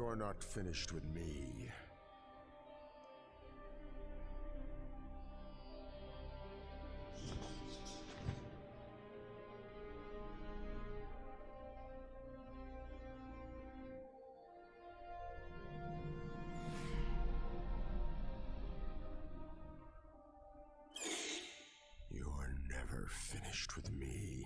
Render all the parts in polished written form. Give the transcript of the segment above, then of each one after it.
You're not finished with me. You're never finished with me.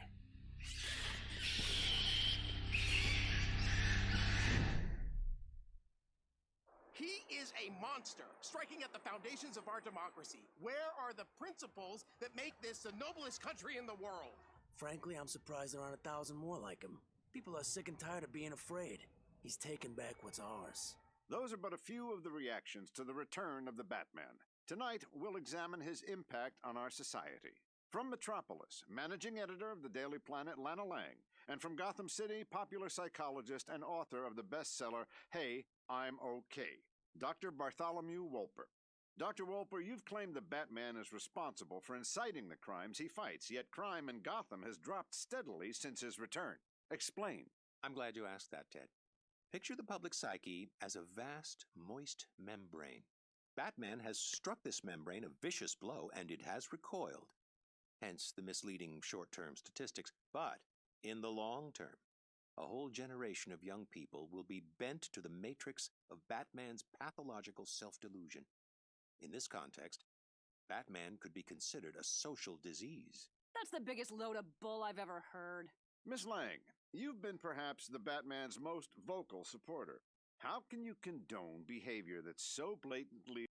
He is a monster, striking at the foundations of our democracy. Where are the principles that make this the noblest country in the world? Frankly, I'm surprised there aren't 1,000 more like him. People are sick and tired of being afraid. He's taking back what's ours. Those are but a few of the reactions to the return of the Batman. Tonight, we'll examine his impact on our society. From Metropolis, managing editor of the Daily Planet, Lana Lang, and from Gotham City, popular psychologist and author of the bestseller, Hey, I'm Okay, Dr. Bartholomew Wolper. Dr. Wolper, you've claimed the Batman is responsible for inciting the crimes he fights, yet crime in Gotham has dropped steadily since his return. Explain. I'm glad you asked that, Ted. Picture the public psyche as a vast, moist membrane. Batman has struck this membrane a vicious blow, and it has recoiled. Hence the misleading short-term statistics. But in the long term, a whole generation of young people will be bent to the matrix of Batman's pathological self-delusion. In this context, Batman could be considered a social disease. That's the biggest load of bull I've ever heard. Miss Lang, you've been perhaps the Batman's most vocal supporter. How can you condone behavior that's so blatantly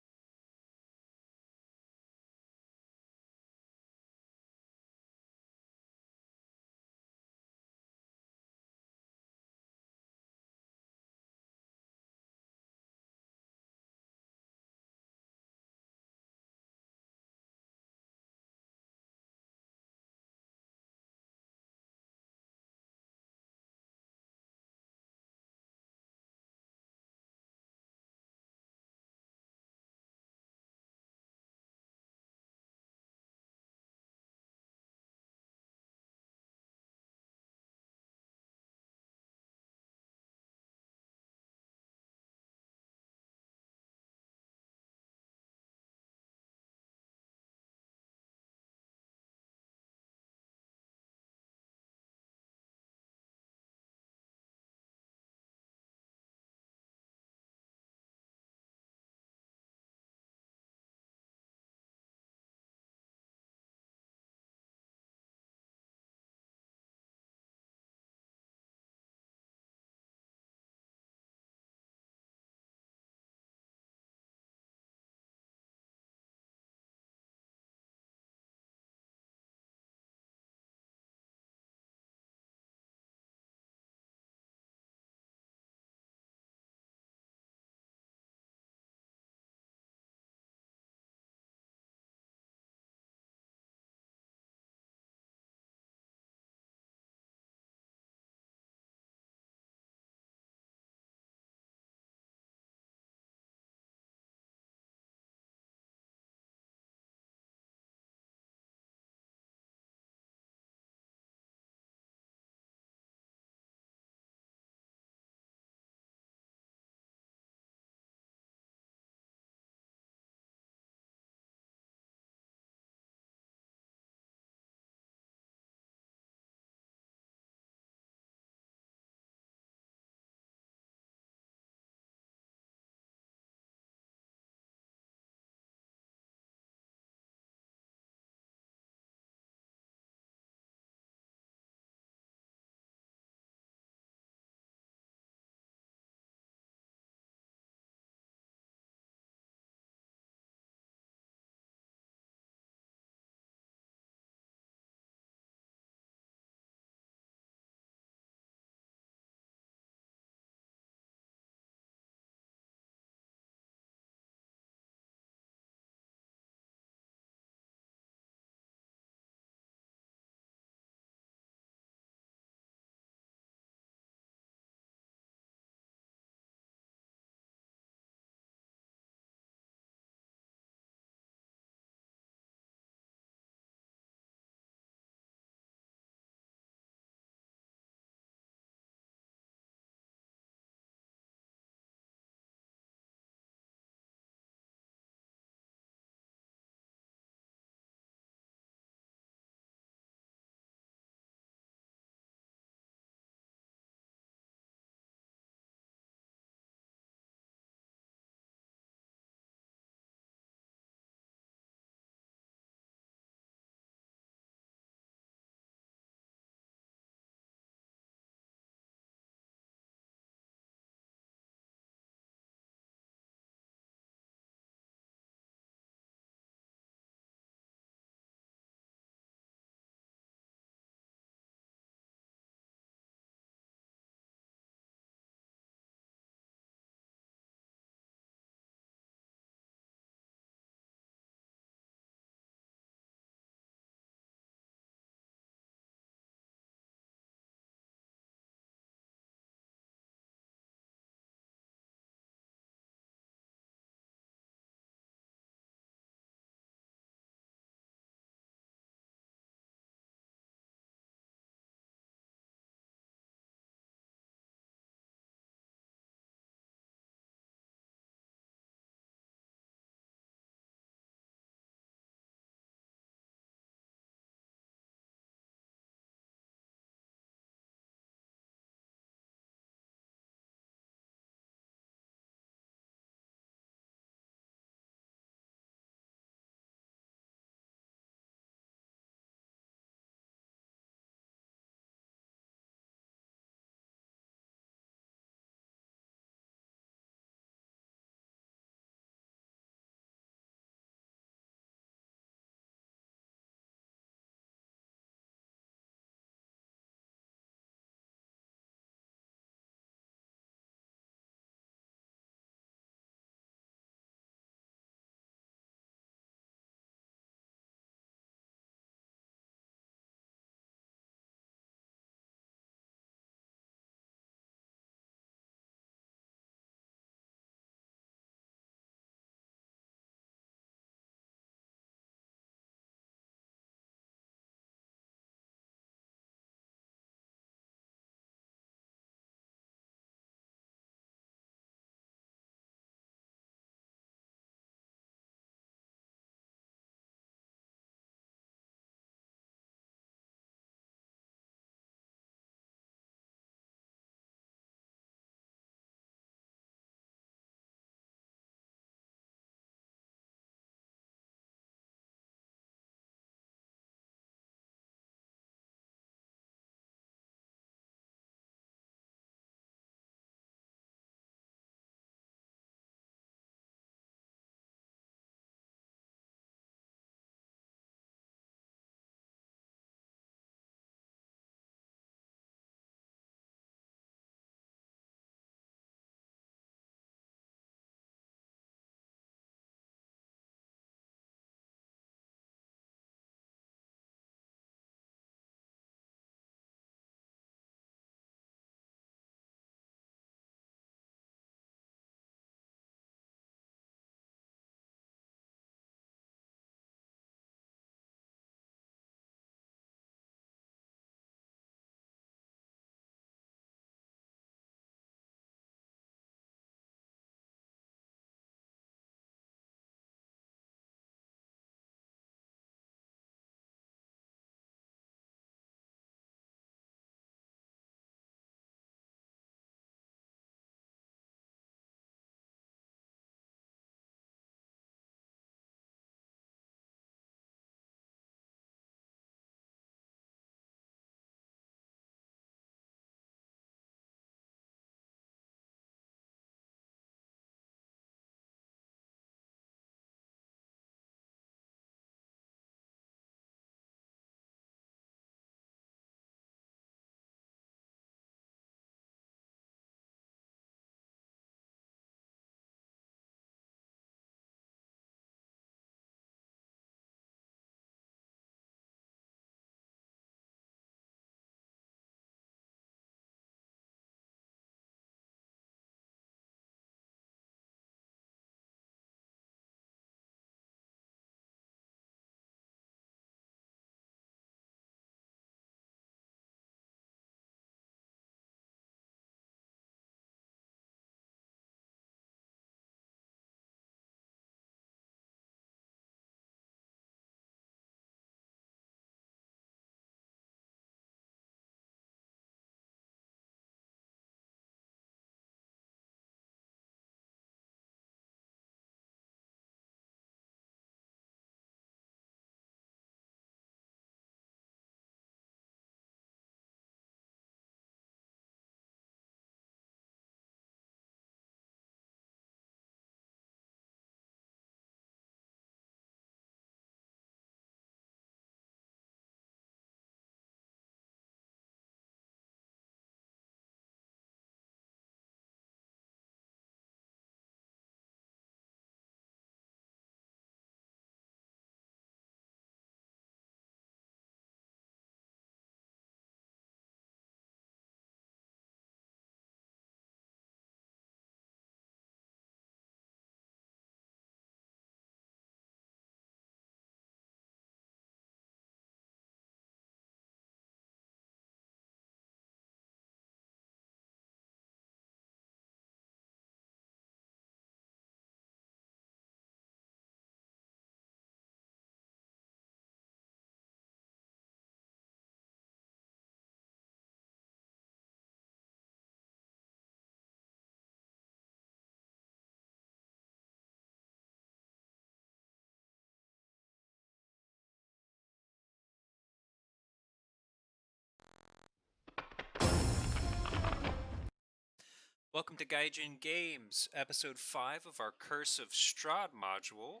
Welcome to Guyjin.Gaymes, episode 5 of our Curse of Strahd module.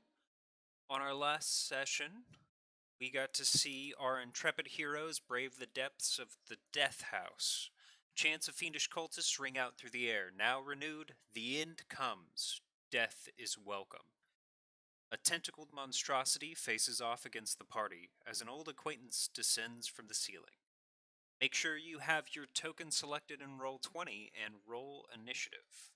On our last session, we got to see our intrepid heroes brave the depths of the Death House. Chants of fiendish cultists ring out through the air. Now renewed, the end comes. Death is welcome. A tentacled monstrosity faces off against the party as an old acquaintance descends from the ceiling. Make sure you have your token selected in roll 20 and roll initiative.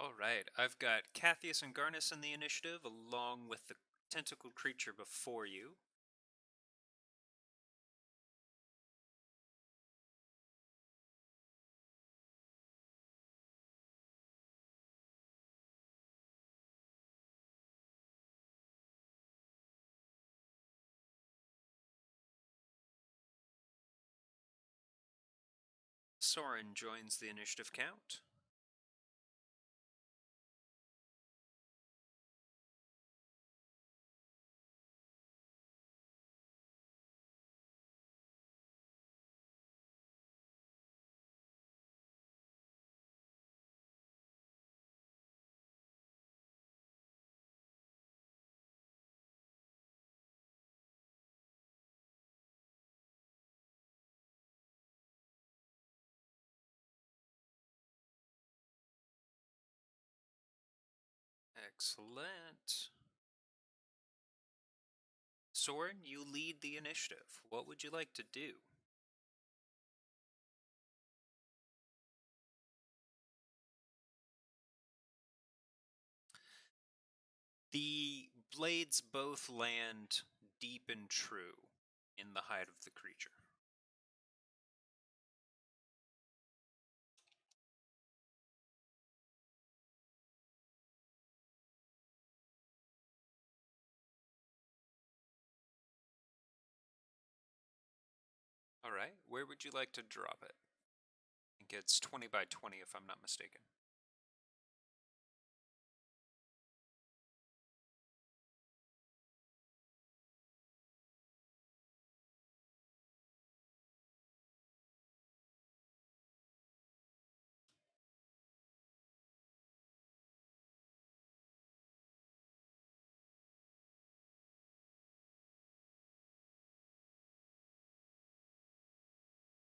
Alright, I've got Cathius and Garnus in the initiative, along with the tentacled creature before you. Soren joins the initiative count. Excellent. Soren, you lead the initiative. What would you like to do? The blades both land deep and true in the hide of the creature. Alright, where would you like to drop it? I think it's 20 by 20 if I'm not mistaken.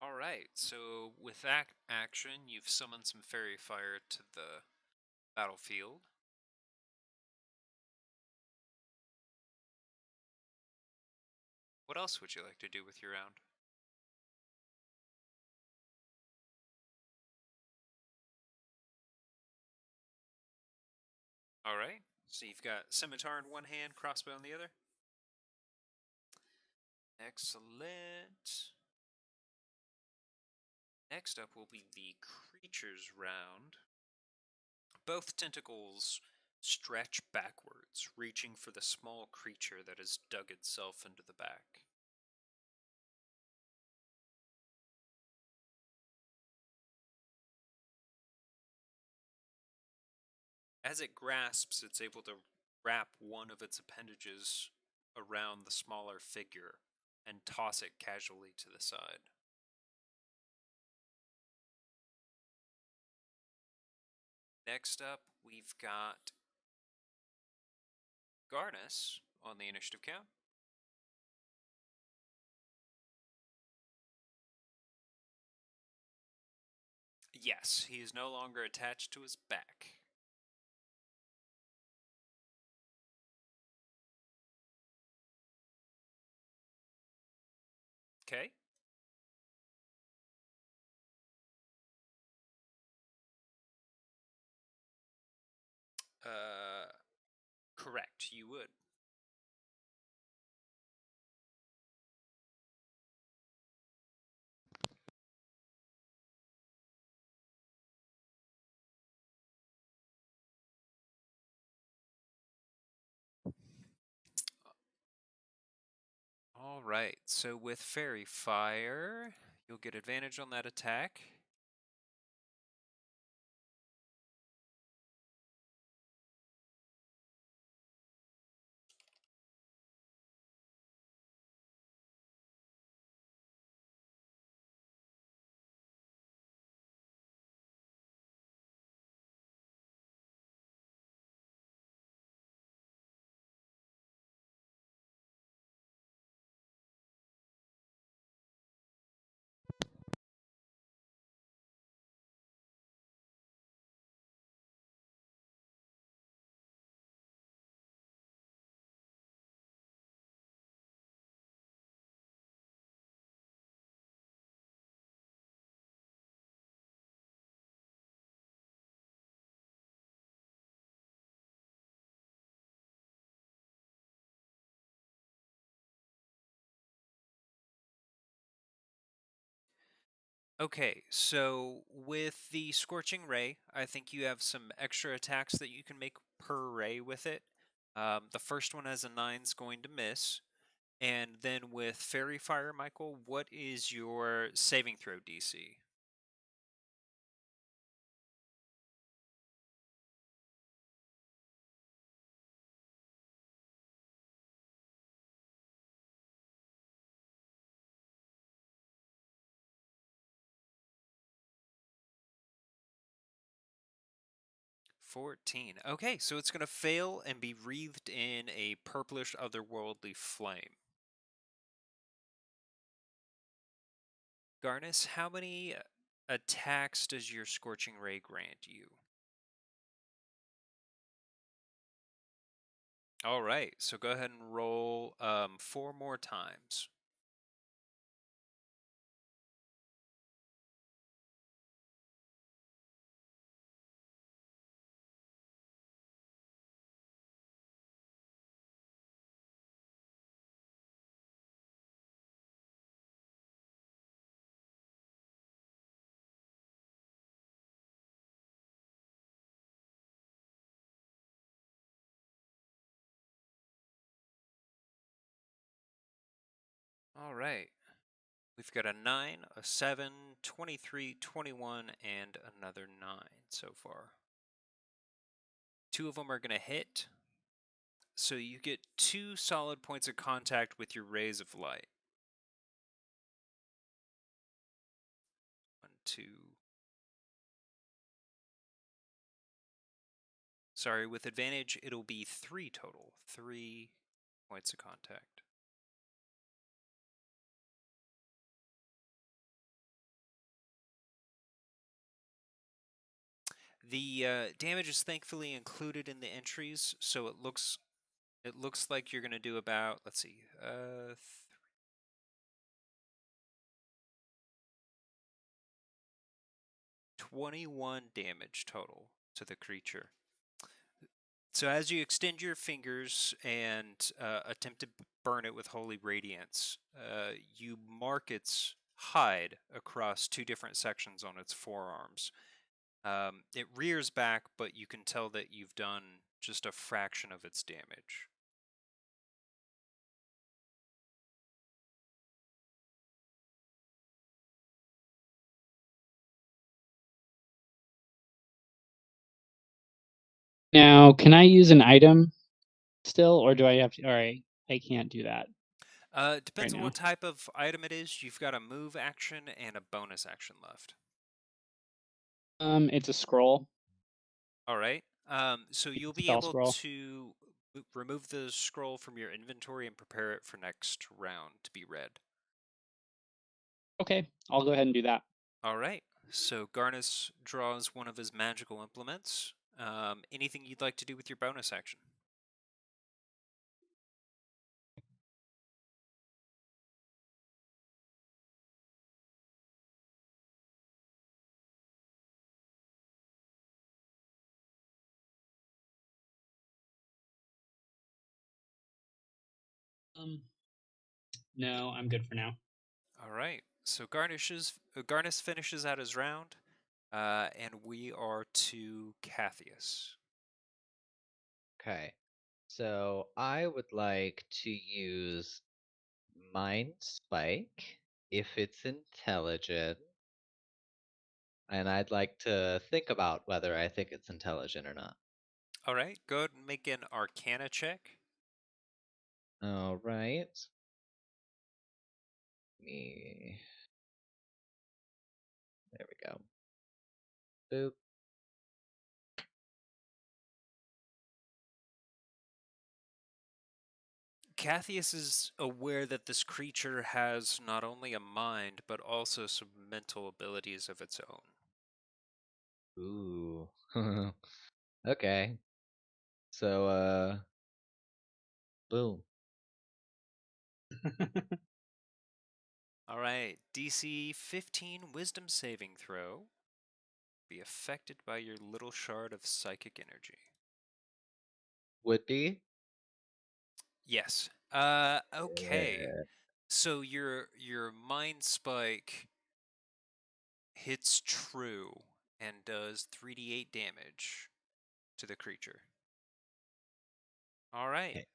Alright, so with that action, you've summoned some fairy fire to the battlefield. What else would you like to do with your round? Alright, so you've got scimitar in one hand, crossbow in the other. Excellent. Next up will be the creature's round. Both tentacles stretch backwards, hands, reaching for the small creature that has dug itself into the back. As it grasps, it's able to wrap one of its appendages around the smaller figure and toss it casually to the side. Next up, we've got Garnus on the initiative count. Yes, he is no longer attached to his back. Okay. Correct, you would. All right, so with Fairy Fire, you'll get advantage on that attack. Okay, so with the Scorching Ray, I think you have some extra attacks that you can make per ray with it. The first one as a 9's going to miss. And then with Fairy Fire, Michael, what is your saving throw DC? $14. Okay, so it's going to fail and be wreathed in a purplish otherworldly flame. Garnus, how many attacks does your Scorching Ray grant you? All right, so go ahead and roll 4 more times. All right. We've got a 9, a 7, 23, 21, and another 9 so far. 2 of them are going to hit. So you get 2 solid points of contact with your rays of light. 1, 2. Sorry, with advantage, it'll be 3 total. 3 points of contact. The damage is thankfully included in the entries, so it looks like you're going to do about, let's see, 21 damage total to the creature. So as you extend your fingers and attempt to burn it with Holy Radiance, you mark its hide across 2 different sections on its forearms. It rears back, but you can tell that you've done just a fraction of its damage. Now, can I use an item still, or do I have to? All right, I can't do that. Depends Right on now. what type of item it is. You've got a move action and a bonus action left. It's a scroll. All right. So you'll be Spell able scroll. to remove the scroll from your inventory and prepare it for next round to be read. Okay, I'll go ahead and do that. All right. So Garnus draws one of his magical implements. Anything you'd like to do with your bonus action? No, I'm good for now. All right. So Garnus finishes out his round, and we are to Cathius. Okay. So I would like to use Mind Spike if it's intelligent. And I'd like to think about whether I think it's intelligent or not. All right. Go ahead and make an Arcana check. All right. Me. There we go. Boop. Cathius is aware that this creature has not only a mind, but also some mental abilities of its own. Ooh. Okay. So, boom. All right, DC 15 Wisdom saving throw. Be affected by your little shard of psychic energy. Would be? Yes. Okay. Yeah. So your mind spike hits true and does 3d8 damage to the creature. All right. Okay.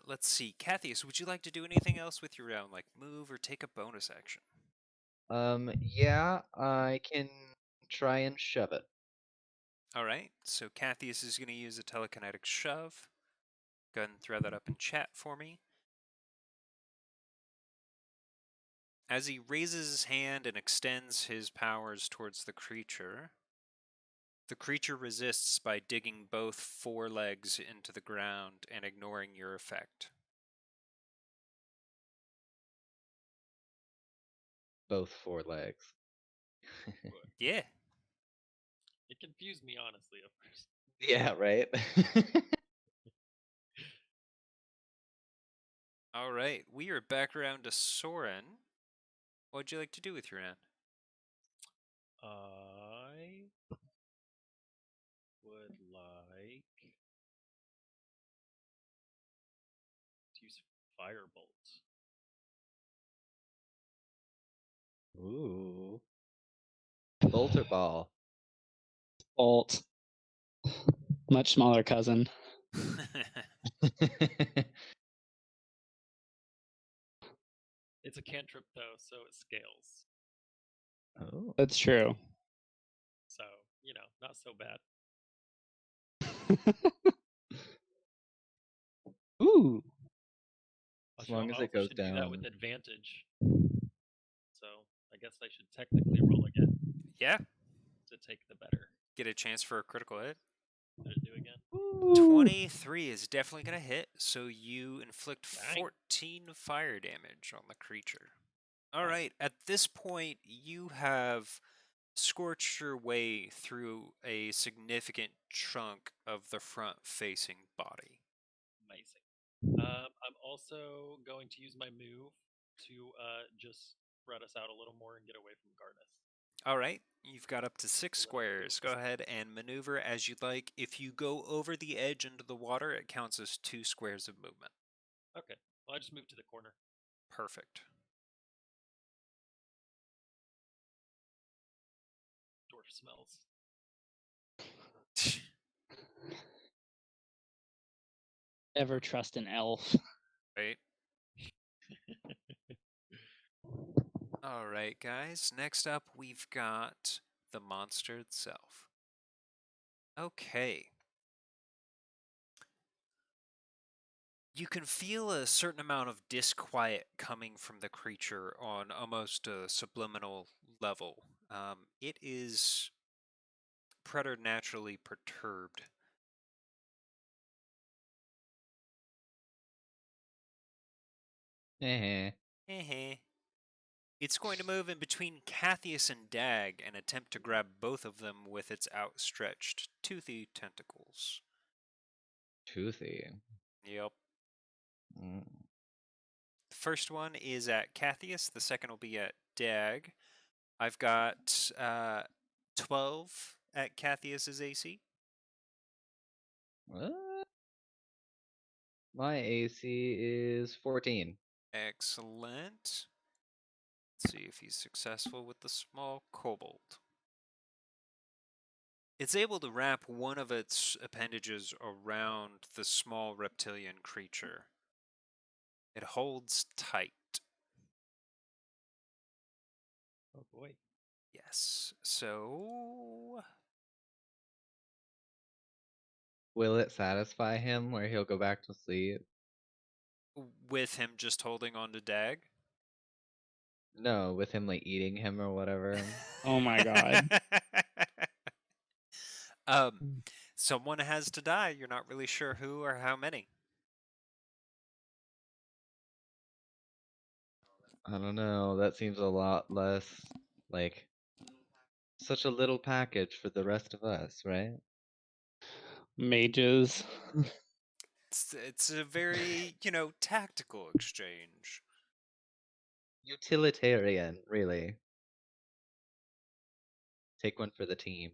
Let's see. Cathius, would you like to do anything else with your round, like move or take a bonus action? Yeah, I can try and shove it. All right. So Cathius is going to use a telekinetic shove. Go ahead and throw that up in chat for me. As he raises his hand and extends his powers towards the creature resists by digging both forelegs into the ground and ignoring your effect. Both 4 legs. Yeah. It confused me, honestly, at first. Yeah, right? All right. We are back around to Soren. What would you like to do with your round? I would like to use Firebolt. Ooh. Bolt or ball? Bolt. Much smaller cousin. It's a cantrip, though, so it scales. Oh. That's true. So, not so bad. Ooh. As long as I it goes should do that with down. advantage. So, I guess I should technically roll again Yeah. to take the better. Get a chance for a critical hit. What did it do again? Ooh. 23 is definitely going to hit, so you inflict Dang. 14 fire damage on the creature. All right, at this point, you have scorched your way through a significant chunk of the front-facing body. Amazing. I'm also going to use my move to just spread us out a little more and get away from Garnus. All right, you've got up to 6 squares. Go ahead and maneuver as you'd like. If you go over the edge into the water, it counts as 2 squares of movement. Okay, well, I just moved to the corner. Perfect. Dwarf smells. Ever trust an elf? Right? All right, guys. Next up, we've got the monster itself. Okay. You can feel a certain amount of disquiet coming from the creature on almost a subliminal level. It is preternaturally perturbed. Eh. It's going to move in between Cathius and Dag and attempt to grab both of them with its outstretched, toothy tentacles. Toothy. Yep. Mm. The first one is at Cathius, the second will be at Dag. I've got 12 at Cathius's AC. What? My AC is 14. Excellent. Let's see if he's successful with the small kobold. It's able to wrap one of its appendages around the small reptilian creature. It holds tight. Oh boy. Yes. So Will it satisfy him where he'll go back to sleep? with him just holding on to Dag. No, with him like eating him or whatever. Oh my god. Someone has to die. You're not really sure who or how many. I don't know. That seems a lot less like such a little package for the rest of us, right? Mages. It's a very, tactical exchange. Utilitarian, really. Take one for the team.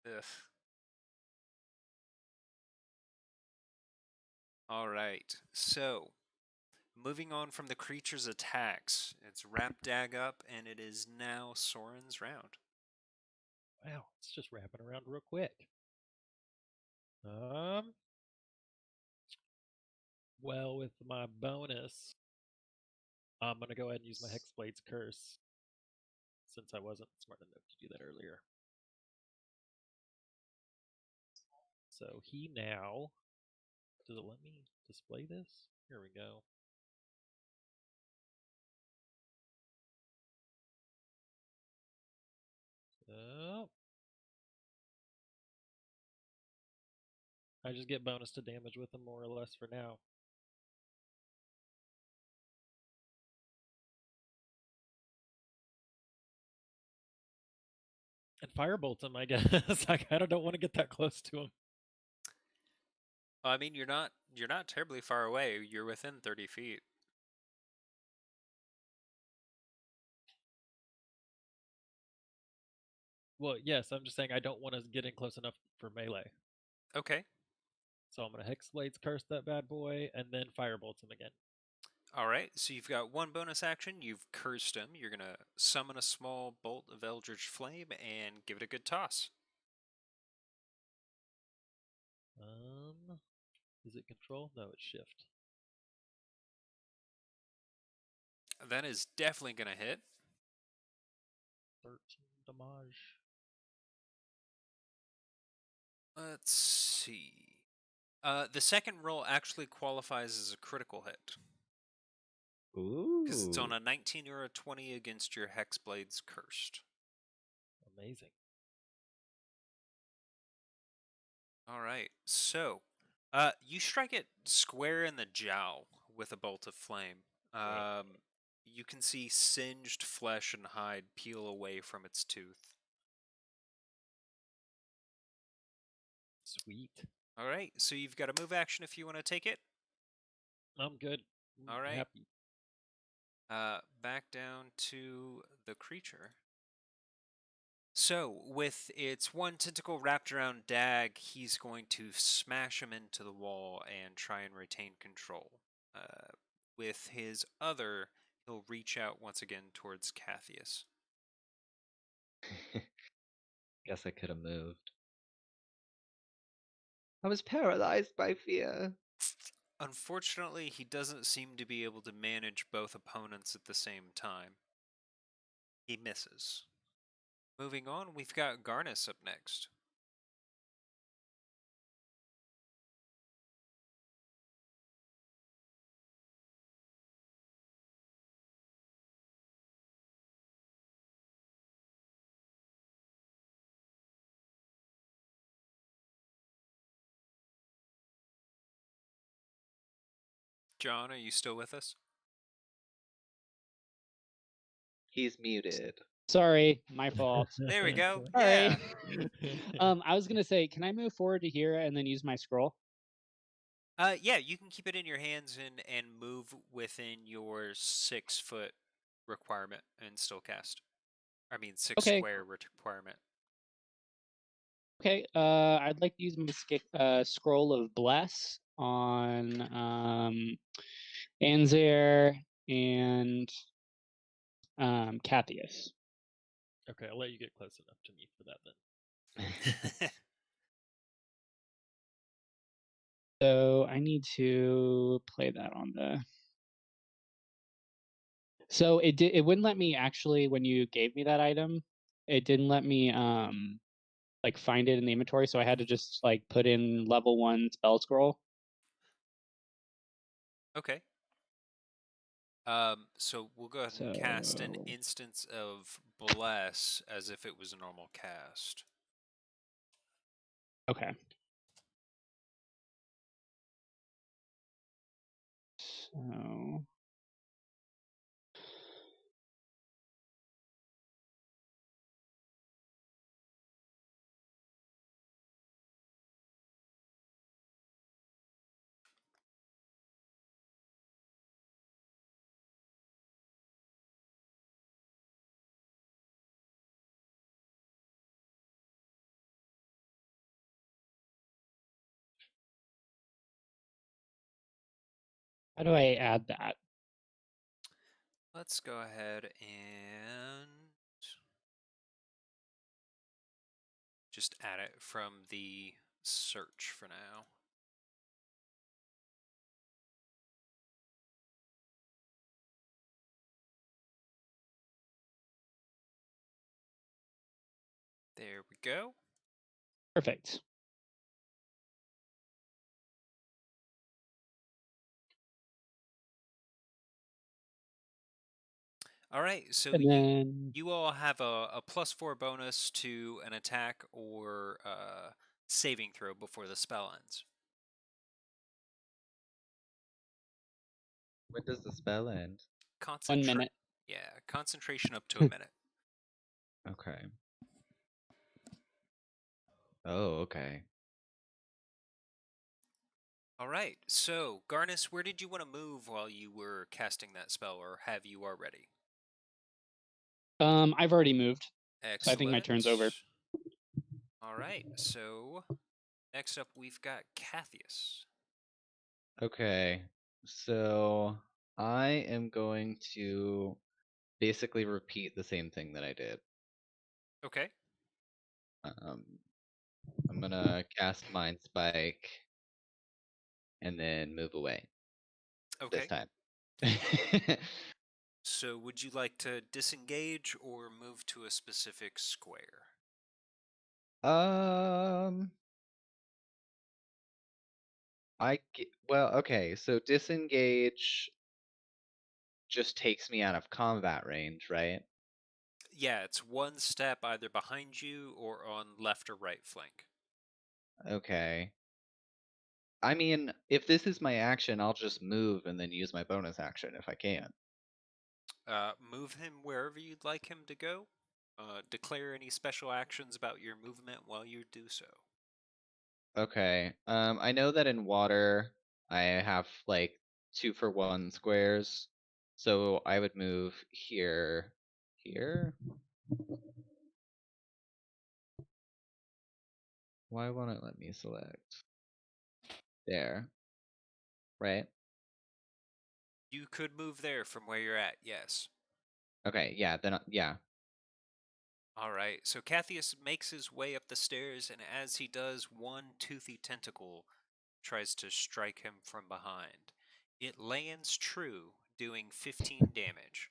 Ugh. All right. So, moving on from the creature's attacks, it's wrapped Dag up, and it is now Soren's round. Wow, it's just wrapping around real quick. Well, with my bonus, I'm gonna go ahead and use my Hexblade's Curse, since I wasn't smart enough to do that earlier. So he now, does it let me display this? Here we go. Oh. I just get bonus to damage with him more or less for now. And firebolt him, I guess. I kind of don't want to get that close to him. I mean, you're not terribly far away. You're within 30 feet. Well, yes, I'm just saying I don't want to get in close enough for melee. Okay. So I'm gonna Hexblade's Curse that bad boy, and then firebolt him again. All right. So you've got one bonus action. You've cursed him. You're gonna summon a small bolt of Eldritch Flame and give it a good toss. Is it control? No, it's shift. That is definitely gonna hit. 13 damage. Let's see. The second roll actually qualifies as a critical hit. Ooh. Because it's on a 19 or a 20 against your Hexblade's Cursed. Amazing. All right. So, you strike it square in the jowl with a bolt of flame. You can see singed flesh and hide peel away from its tooth. Sweet. All right. So you've got a move action if you want to take it. I'm good. All right. Happy. Back down to the creature. So, with its one tentacle wrapped around Dag, he's going to smash him into the wall and try and retain control. With his other, he'll reach out once again towards Cathius. Guess I could have moved. I was paralyzed by fear. Unfortunately, he doesn't seem to be able to manage both opponents at the same time. He misses. Moving on, we've got Garnis up next. John, are you still with us? He's muted. Sorry, my fault. There we go. Sorry. Yeah. I was gonna say, can I move forward to here and then use my scroll? Yeah, you can keep it in your hands and move within your 6-foot requirement and still cast. I mean, 6 Okay. square requirement. Okay. I'd like to use my scroll of bless on Anzir and Cathius. Okay, I'll let you get close enough to me for that then. So I need to play that on the. So it wouldn't let me actually when you gave me that item. It didn't let me like find it in the inventory, so I had to just like put in level 1 spell scroll. Okay. So we'll go ahead and cast an instance of bless as if it was a normal cast. Okay. So how do I add that? Let's go ahead and just add it from the search for now. There we go. Perfect. All right, so And then you all have a +4 bonus to an attack or saving throw before the spell ends. When does the spell end? 1 minute. Yeah, concentration up to a minute. Okay. Oh, okay. All right, so Garnis, where did you want to move while you were casting that spell, or have you already? I've already moved. Excellent. So I think my turn's over. All right, so next up we've got Cathius. Okay. So I am going to basically repeat the same thing that I did. Okay. I'm gonna cast Mind Spike and then move away. Okay. This time. So would you like to disengage or move to a specific square? Well, okay, so disengage just takes me out of combat range, right? Yeah, it's one step either behind you or on left or right flank. Okay. I mean, if this is my action, I'll just move and then use my bonus action if I can. Move him wherever you'd like him to go. Declare any special actions about your movement while you do so. Okay. I know that in water I have like 2-for-1 squares, so I would move here. Why won't it let me select? There. Right? You could move there from where you're at, yes. Okay, yeah, then yeah. All right, so Cathius makes his way up the stairs, and as he does, one toothy tentacle tries to strike him from behind. It lands true, doing 15 damage.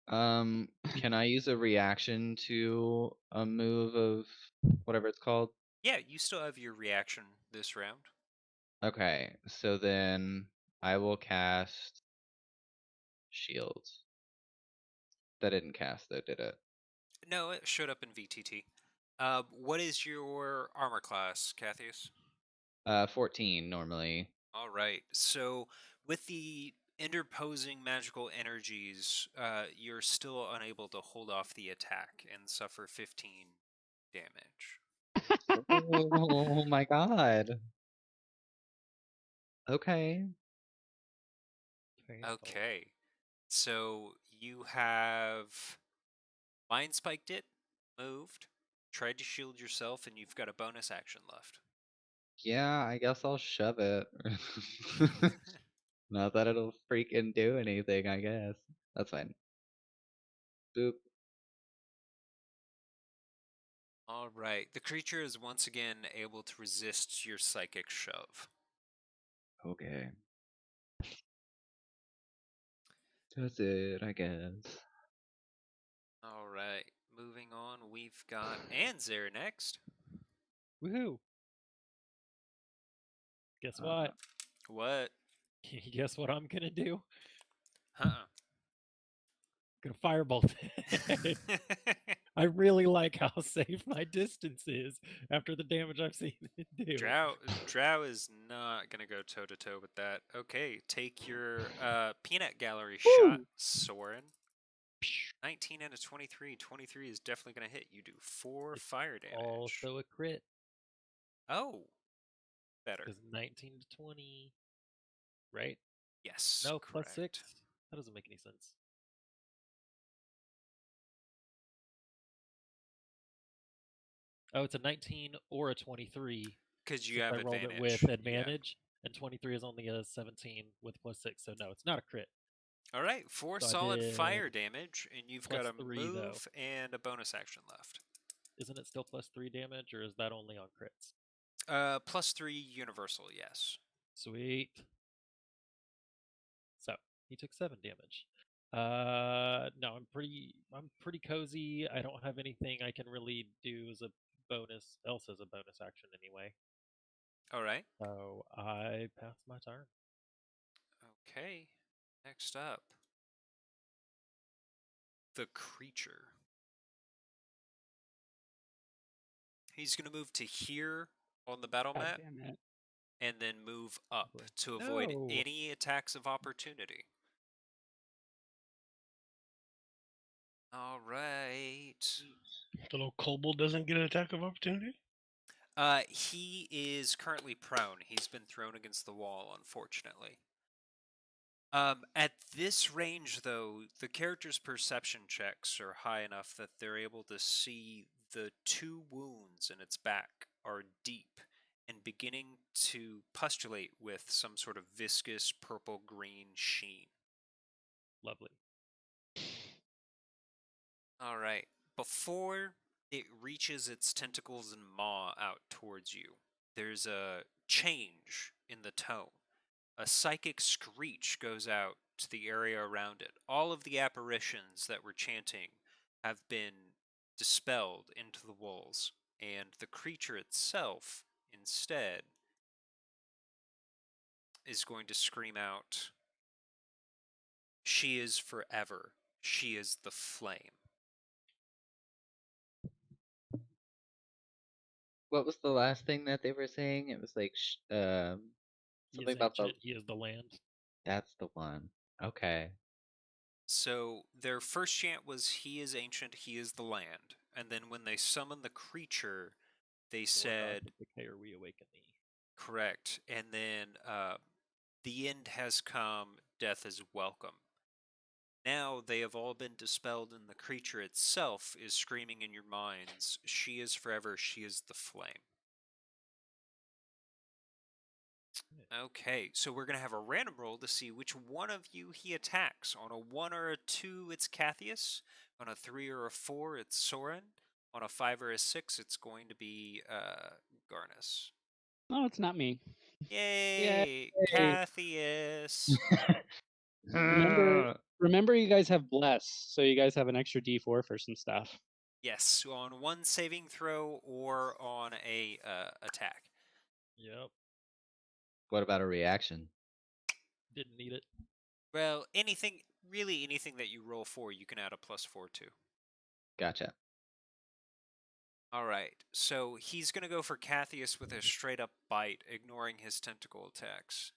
Can I use a reaction to a move of whatever it's called? Yeah, you still have your reaction this round. Okay, so then I will cast shields. That didn't cast though, did it? No, it showed up in VTT. What is your armor class, Cathius? 14 normally. All right. So with the interposing magical energies, you're still unable to hold off the attack and suffer 15 damage. Oh my god. Okay. Okay. So you have mind spiked it, moved, tried to shield yourself, and you've got a bonus action left. Yeah, I guess I'll shove it. Not that it'll freaking do anything, I guess. That's fine. Boop. All right. The creature is once again able to resist your psychic shove. Okay. That's it, I guess. All right. Moving on, we've got Anzer next. Woohoo! Guess what? What? Guess what I'm gonna do? Uh-uh. Gonna firebolt it. I really like how safe my distance is after the damage I've seen it do. Drow is not gonna go toe to toe with that. Okay, take your peanut gallery shot, Soren. 19 and a 23. 23 is definitely gonna hit. You do 4 fire damage. Also a crit. Oh, better. Because 19 to 20, right? Yes. No, correct. +6. That doesn't make any sense. Oh, it's a 19 or a 23. Because you have I rolled advantage. it with advantage, and 23 is only a 17 with +6, so no, it's not a crit. All right, 4 So I solid did fire damage, and you've got a +3 though. move and a bonus action left. Isn't it still +3 damage, or is that only on crits? +3 universal, yes. Sweet. So he took 7 damage. No, I'm pretty cozy. I don't have anything I can really do as a bonus, else as a bonus action anyway. All right. So I pass my turn. Okay. Next up, the creature. He's going to move to here on the battle God map, damn it. and then move up to avoid No. any attacks of opportunity. All right. The little kobold doesn't get an attack of opportunity? He is currently prone. He's been thrown against the wall, unfortunately. At this range, though, the character's perception checks are high enough that they're able to see the 2 wounds in its back are deep and beginning to pustulate with some sort of viscous purple-green sheen. Lovely. All right. Before it reaches its tentacles and maw out towards you, there's a change in the tone. A psychic screech goes out to the area around it. All of the apparitions that were chanting have been dispelled into the walls, and the creature itself, instead, is going to scream out, "She is forever. She is the flame." What was the last thing that they were saying? It was like He something is about the. ancient, he is the land. That's the one. Okay. So their first chant was, "He is ancient, he is the land." And then when they summoned the creature, they said, "Decay or reawaken thee." correct. And then the end has come, death is welcome. Now they have all been dispelled, and the creature itself is screaming in your minds, "She is forever, she is the flame." Okay, so we're going to have a random roll to see which one of you he attacks. On a 1 or a 2, it's Cathius. On a 3 or a 4, it's Soren. On a 5 or a 6, it's going to be Garnus. No, it's not me. Yay! Yay. Cathius! Remember, you guys have bless, so you guys have an extra D4 for some stuff. Yes, on one saving throw or on a attack. Yep. What about a reaction? Didn't need it. Well, really anything that you roll for, you can add a +4 to. Gotcha. All right, so he's going to go for Cathius with a straight up bite, ignoring his tentacle attacks.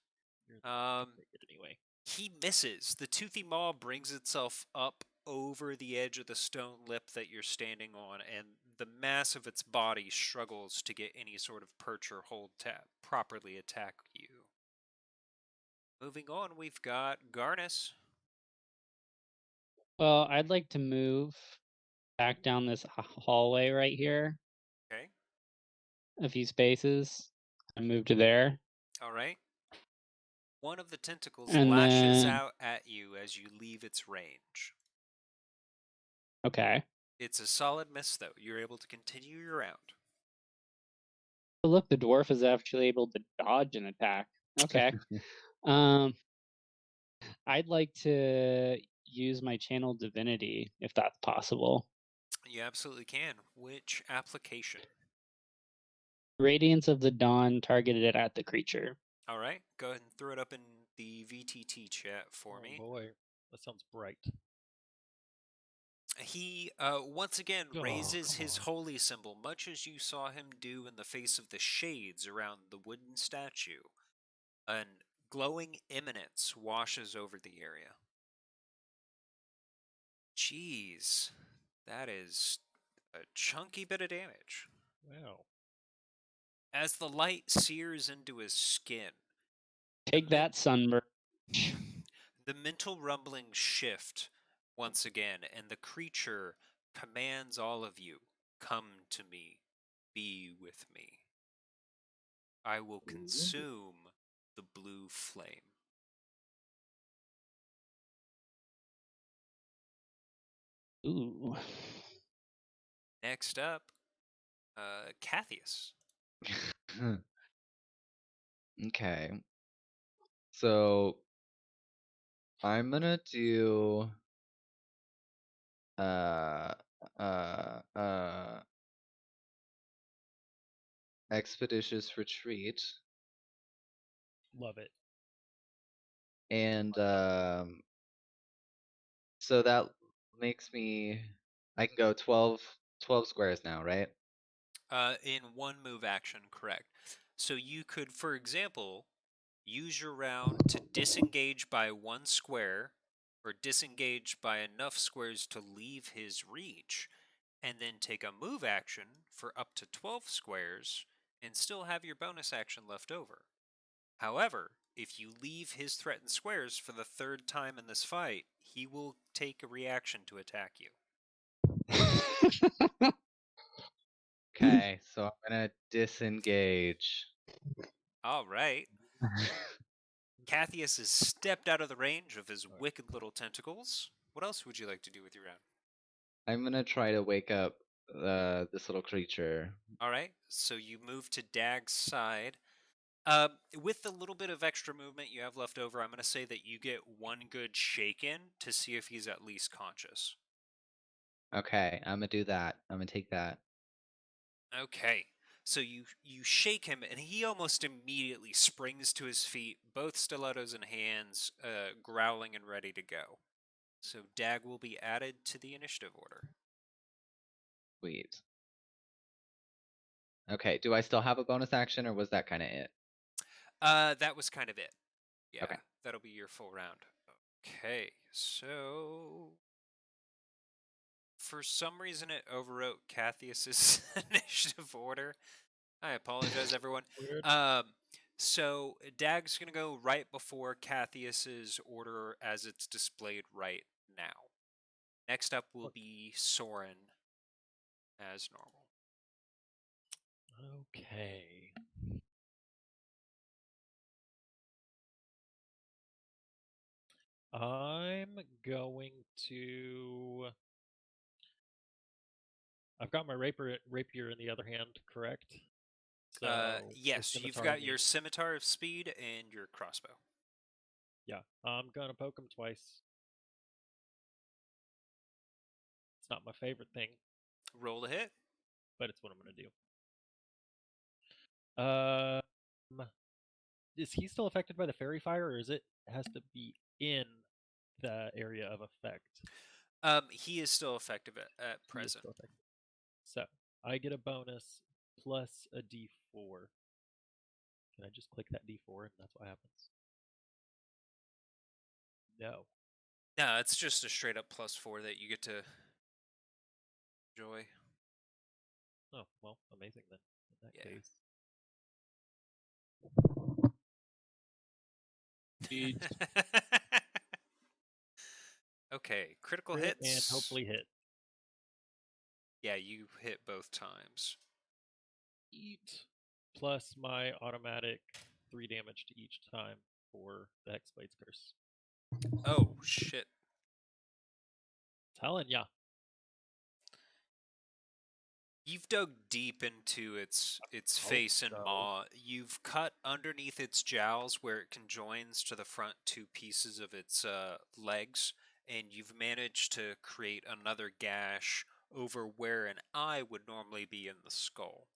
Anyway. He misses. The toothy maw brings itself up over the edge of the stone lip that you're standing on, and the mass of its body struggles to get any sort of perch or hold to properly attack you. Moving on, we've got Garnus. Well, I'd like to move back down this hallway right here. Okay. A few spaces. And move to there. All right. One of the tentacles And lashes then... out at you as you leave its range. Okay. It's a solid miss, though. You're able to continue your round. Oh, look, the dwarf is actually able to dodge an attack. Okay. I'd like to use my channel divinity, if that's possible. You absolutely can. Which application? Radiance of the Dawn targeted at the creature. All right. Go ahead and throw it up in the VTT chat for me. Oh boy, that sounds bright. He once again raises his holy symbol, much as you saw him do in the face of the shades around the wooden statue. An glowing eminence washes over the area. Jeez, that is a chunky bit of damage. Wow. As the light sears into his skin, Take that, sunburn. the mental rumblings shift once again, and the creature commands all of you, "Come to me, be with me. I will consume the blue flame." Ooh. Next up, Cathius. Okay. So I'm gonna do expeditious retreat, Love it. and so that makes me I can go 12 squares now, right? In one move action, correct. So you could, for example, use your round to disengage by 1 square, or disengage by enough squares to leave his reach, and then take a move action for up to 12 squares, and still have your bonus action left over. However, if you leave his threatened squares for the 3rd time in this fight, he will take a reaction to attack you. Okay, so I'm gonna disengage. All right. Cathius has stepped out of the range of his wicked little tentacles. What else would you like to do with your round? I'm gonna try to wake up this little creature. All right, so you move to Dag's side. With the little bit of extra movement you have left over, I'm going to say that you get one good shake in to see if he's at least conscious. Okay, I'm gonna do that. I'm gonna take that. Okay, so you shake him, and he almost immediately springs to his feet, both stilettos in hands, growling and ready to go. So Dag will be added to the initiative order. Sweet. Okay, do I still have a bonus action, or was that kind of it? That was kind of it. Yeah, Okay. that'll be your full round. Okay, so for some reason it overwrote Cathius's initiative order. I apologize, everyone. Weird. So Dag's gonna go right before Cathius's order as it's displayed right now. Next up will be Soren as normal. Okay. I'm going to. I've got my rapier in the other hand, correct? So the Yes, you've scimitar got your needs- scimitar of speed and your crossbow. Yeah, I'm gonna poke him twice. It's not my favorite thing, Roll to hit. but it's what I'm gonna do. Is he still affected by the fairy fire, or is it has to be in the area of effect? He is still effective at He is present. still affected. So I get a bonus plus a D4. Can I just click that D4 and that's what happens? No. No, it's just a straight up +4 that you get to enjoy. Oh, well, amazing then. In that Yeah. case. Okay, critical Crit hits. and hopefully hit. Yeah, you hit both times. Eat plus my automatic 3 damage to each time for the Hexblade's Curse. Oh, shit. Telling ya. You've dug deep into its face and so. maw. You've cut underneath its jowls where it conjoins to the front two pieces of its legs, and you've managed to create another gash over where an eye would normally be in the skull.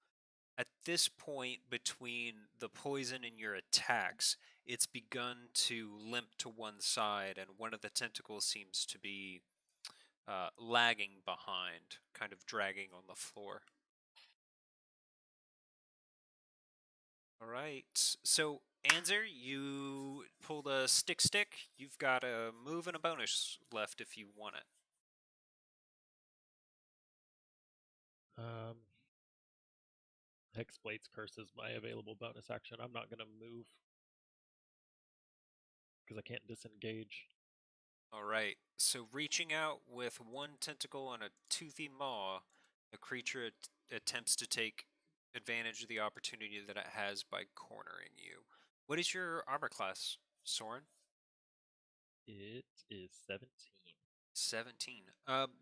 At this point, between the poison and your attacks, it's begun to limp to one side, and one of the tentacles seems to be lagging behind, kind of dragging on the floor. All right. So, Anzer, you pulled a stick. You've got a move and a bonus left if you want it. Hexblade's Curse is my available bonus action. I'm not going to move because I can't disengage. All right. So, reaching out with one tentacle and a toothy maw, the creature attempts to take advantage of the opportunity that it has by cornering you. What is your armor class, Soren? It is 17. 17.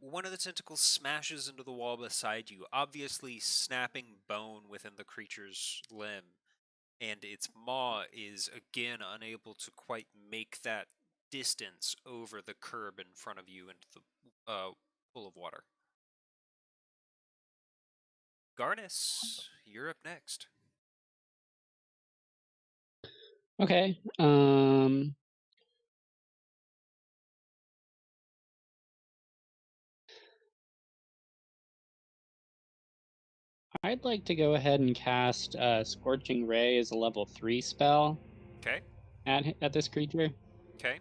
One of the tentacles smashes into the wall beside you, obviously snapping bone within the creature's limb, and its maw is again unable to quite make that distance over the curb in front of you into the pool of water. Garnis, you're up next. Okay. I'd like to go ahead and cast Scorching Ray as a level 3 spell. Okay. At this creature. Okay.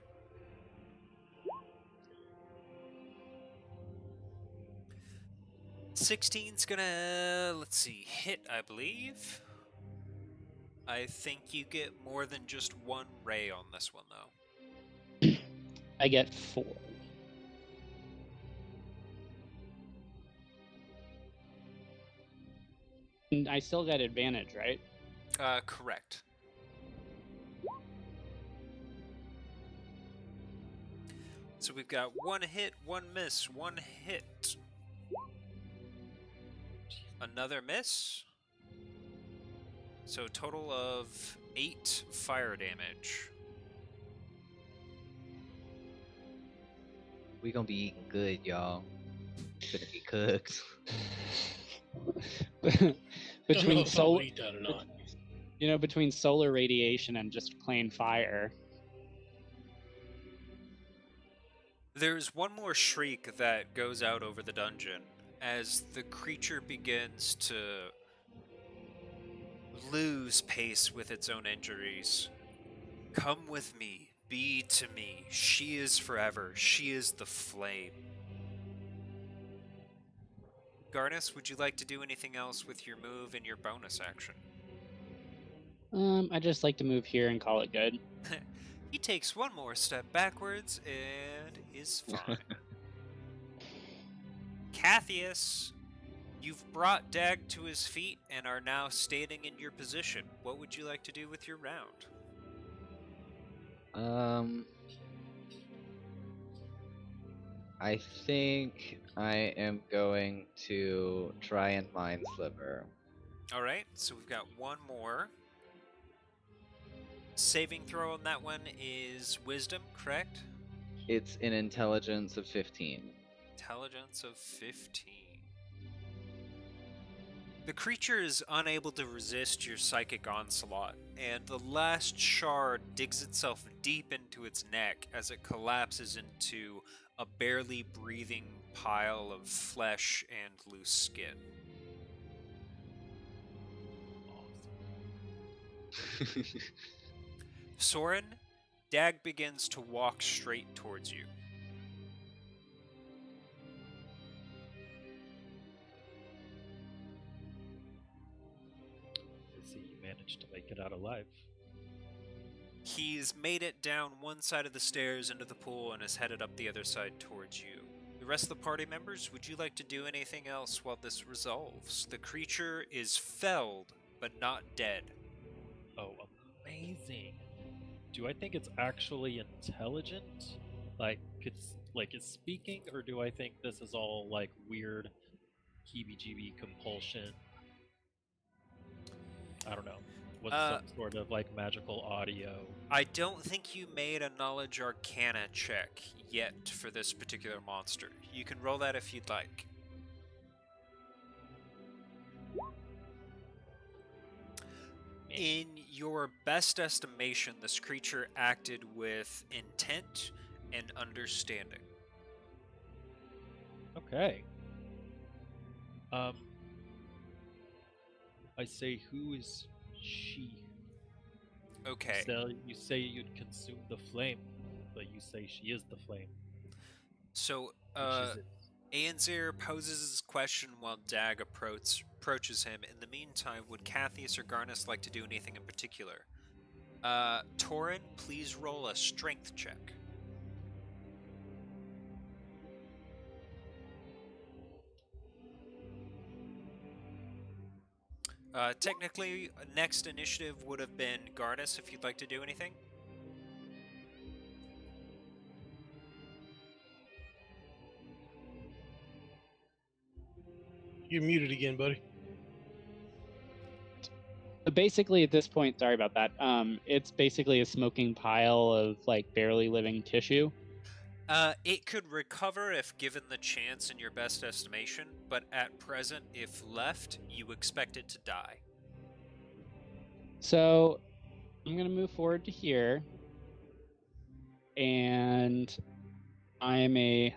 $16's gonna, let's see, hit, I believe. I think you get more than just one ray on this one, though. I get 4. And I still get advantage, right? Correct. So we've got one hit, one miss, one hit. Another miss. So a total of 8 fire damage. We gonna be eating good, y'all. Gonna be cooked. Between solar, eat that or not. between solar radiation and just plain fire. There's one more shriek that goes out over the dungeon as the creature begins to lose pace with its own injuries. Come with me, be to me. She is forever. She is the flame. Garnis, would you like to do anything else with your move and your bonus action? I just like to move here and call it good. He takes one more step backwards and is fine. Cathius, you've brought Dag to his feet and are now standing in your position. What would you like to do with your round? I think I am going to try and Mind Sliver. All right, so we've got one more. Saving throw on that one is wisdom, correct? It's an intelligence of 15. Intelligence of 15. The creature is unable to resist your psychic onslaught, and the last shard digs itself deep into its neck as it collapses into a barely breathing pile of flesh and loose skin. Soren, Dag begins to walk straight towards you. Let's see, you managed to make it out alive. He's made it down one side of the stairs into the pool and is headed up the other side towards you. The rest of the party members, would you like to do anything else while this resolves? The creature is felled, but not dead. Oh, amazing. Do I think it's actually intelligent? Like it's speaking, or do I think this is all like weird heebie-jeebie compulsion? I don't know. Was it some sort of like magical audio? I don't think you made a knowledge arcana check yet for this particular monster. You can roll that if you'd like. In your best estimation, this creature acted with intent and understanding. Okay. I say, who is she? Okay. You say you'd consume the flame, but you say she is the flame. So, Which is it? Anzir poses his question while Dag approaches him. In the meantime, would Cathius or Garnus like to do anything in particular? Torin, please roll a strength check. Technically, next initiative would have been Garnus if you'd like to do anything. You're muted again, buddy. Basically, at this point, sorry about that. It's basically a smoking pile of like barely living tissue. It could recover if given the chance in your best estimation, but at present, if left, you expect it to die. So I'm gonna move forward to here, and I'm a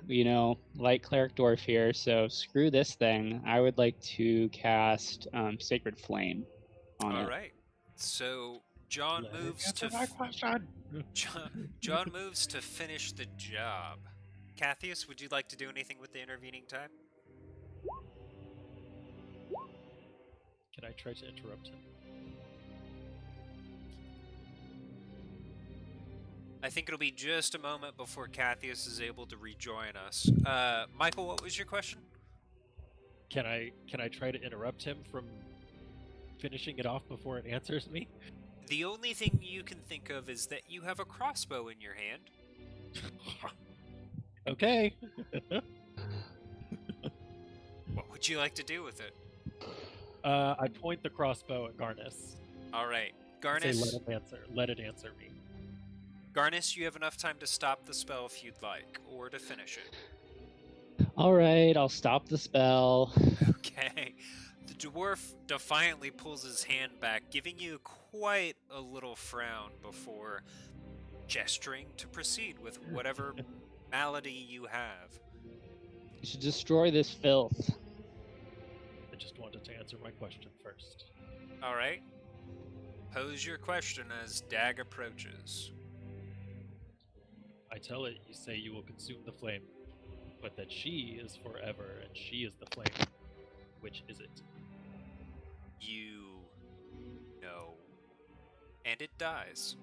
light cleric dwarf here. So screw this thing. I would like to cast Sacred Flame on it. All right. So John moves to John moves to finish the job. Cathius, would you like to do anything with the intervening time? Can I try to interrupt him? I think it'll be just a moment before Cathius is able to rejoin us. Michael, what was your question? Can I try to interrupt him from finishing it off before it answers me? The only thing you can think of is that you have a crossbow in your hand. Okay. What would you like to do with it? I point the crossbow at Garnus. All right. Say, Garnus, let it answer me. Garnus, you have enough time to stop the spell if you'd like, or to finish it. All right, I'll stop the spell. Okay. The dwarf defiantly pulls his hand back, giving you quite a little frown before gesturing to proceed with whatever malady you have. You should destroy this filth. I just wanted to answer my question first. All right. Pose your question as Dag approaches. I tell it, you say you will consume the flame, but that she is forever and she is the flame. Which is it? You know. And it dies.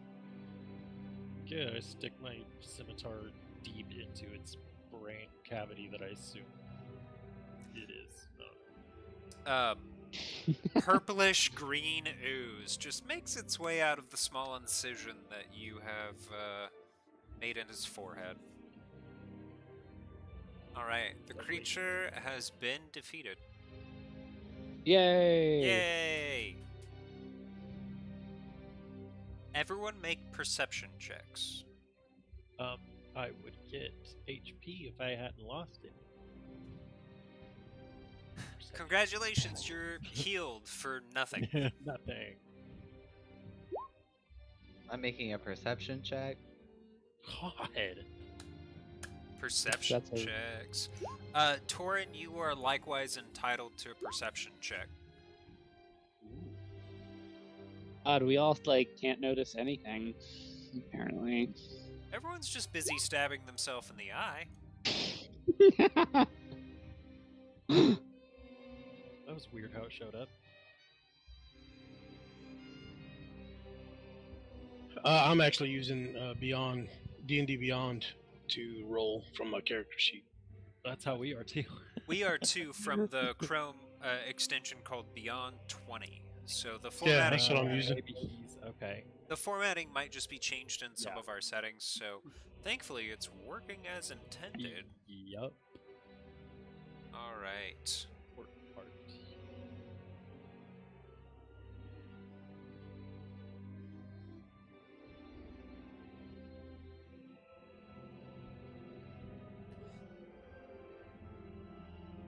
Yeah, I stick my scimitar deep into its brain cavity that I assume it is. Purplish green ooze just makes its way out of the small incision that you have made in his forehead. All right, the creature has been defeated. Yay! Yay! Everyone make perception checks. I would get HP if I hadn't lost it. Congratulations, you're healed for nothing. Nothing. I'm making a perception check. God. Perception That's a- checks. Torin, you are likewise entitled to a perception check. Odd, we all can't notice anything. Apparently. Everyone's just busy stabbing themselves in the eye. That was weird how it showed up. I'm actually using Beyond D&D Beyond to roll from my character sheet. That's how we are too. We are too from the Chrome extension called Beyond 20. So the formatting, that's what I'm using. Maybe he's okay. the formatting might just be changed in some Yeah. of our settings. So thankfully, it's working as intended. Yup. All right. Important part.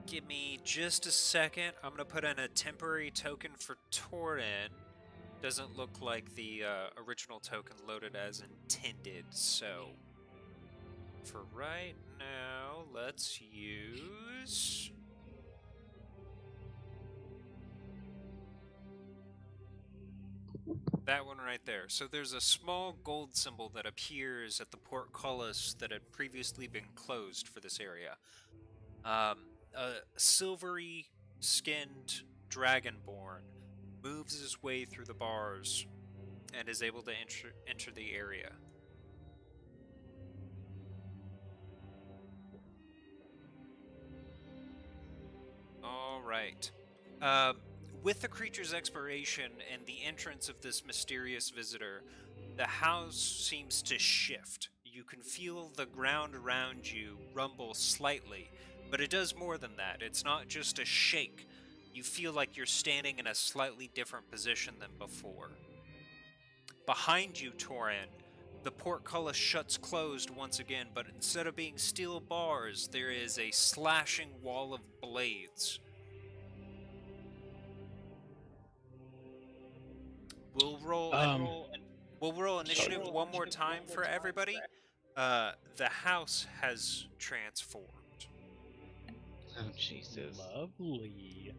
Give me just a second. I'm going to put in a temporary token for Torin. Doesn't look like the original token loaded as intended, so for right now, let's use that one right there. So there's a small gold symbol that appears at the portcullis that had previously been closed for this area. A silvery skinned dragonborn moves his way through the bars and is able to enter the area. All right. With the creature's expiration and the entrance of this mysterious visitor, the house seems to shift. You can feel the ground around you rumble slightly, but it does more than that. It's not just a shake. You feel like you're standing in a slightly different position than before. Behind you, Torin, the portcullis shuts closed once again, but instead of being steel bars, there is a slashing wall of blades. We'll roll initiative one more time for everybody. The house has transformed. Oh, Jesus. Lovely.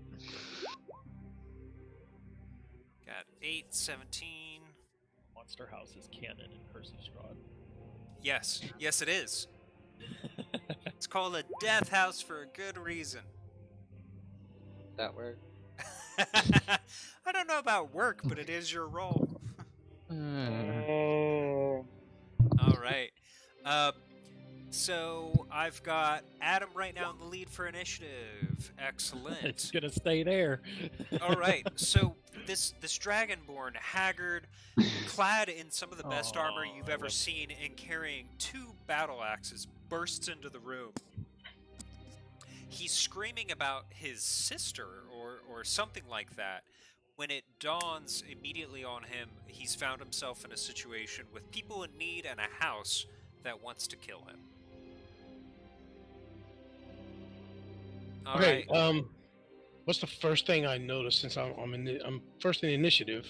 Got 8, 17. Monster House is canon in Curse of Strahd. Yes, yes it is. It's called a death house for a good reason. That work? I don't know about work, but it is your role. Oh. All right. So I've got Adam right now in the lead for initiative. Excellent. It's gonna stay there. All right. So this dragonborn, haggard, clad in some of the best armor you've ever seen, and carrying 2 battle axes, bursts into the room. He's screaming about his sister or something like that. When it dawns immediately on him, he's found himself in a situation with people in need and a house that wants to kill him. All Okay. right. What's the first thing I noticed since I'm first in the initiative?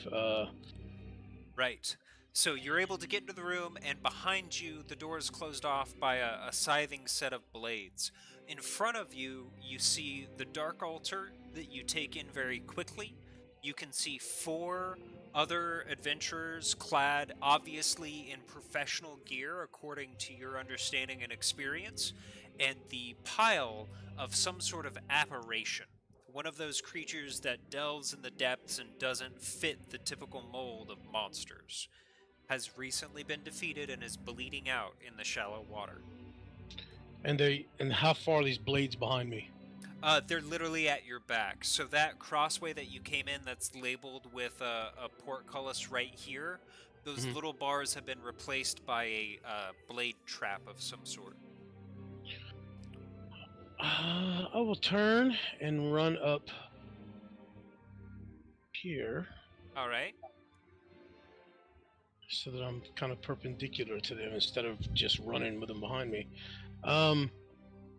Right. So you're able to get into the room, and behind you, the door is closed off by a scything set of blades. In front of you, you see the Dark Altar that you take in very quickly. You can see 4 other adventurers clad obviously in professional gear according to your understanding and experience, and the pile of some sort of apparition. One of those creatures that delves in the depths and doesn't fit the typical mold of monsters. Has recently been defeated and is bleeding out in the shallow water. And how far are these blades behind me? They're literally at your back. So that crossway that you came in that's labeled with a portcullis right here, those little bars have been replaced by a blade trap of some sort. I will turn and run up here All right. so that I'm kind of perpendicular to them instead of just running with them behind me.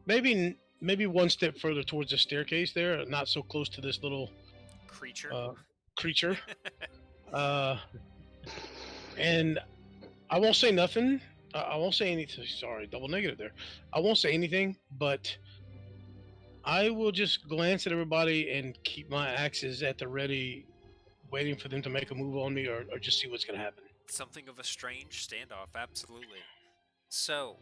Maybe one step further towards the staircase there, not so close to this little Creature. creature. And I won't say nothing. I won't say anything. Sorry, double negative there. I won't say anything, but I will just glance at everybody and keep my axes at the ready, waiting for them to make a move on me or just see what's going to happen. Something of a strange standoff, absolutely. So,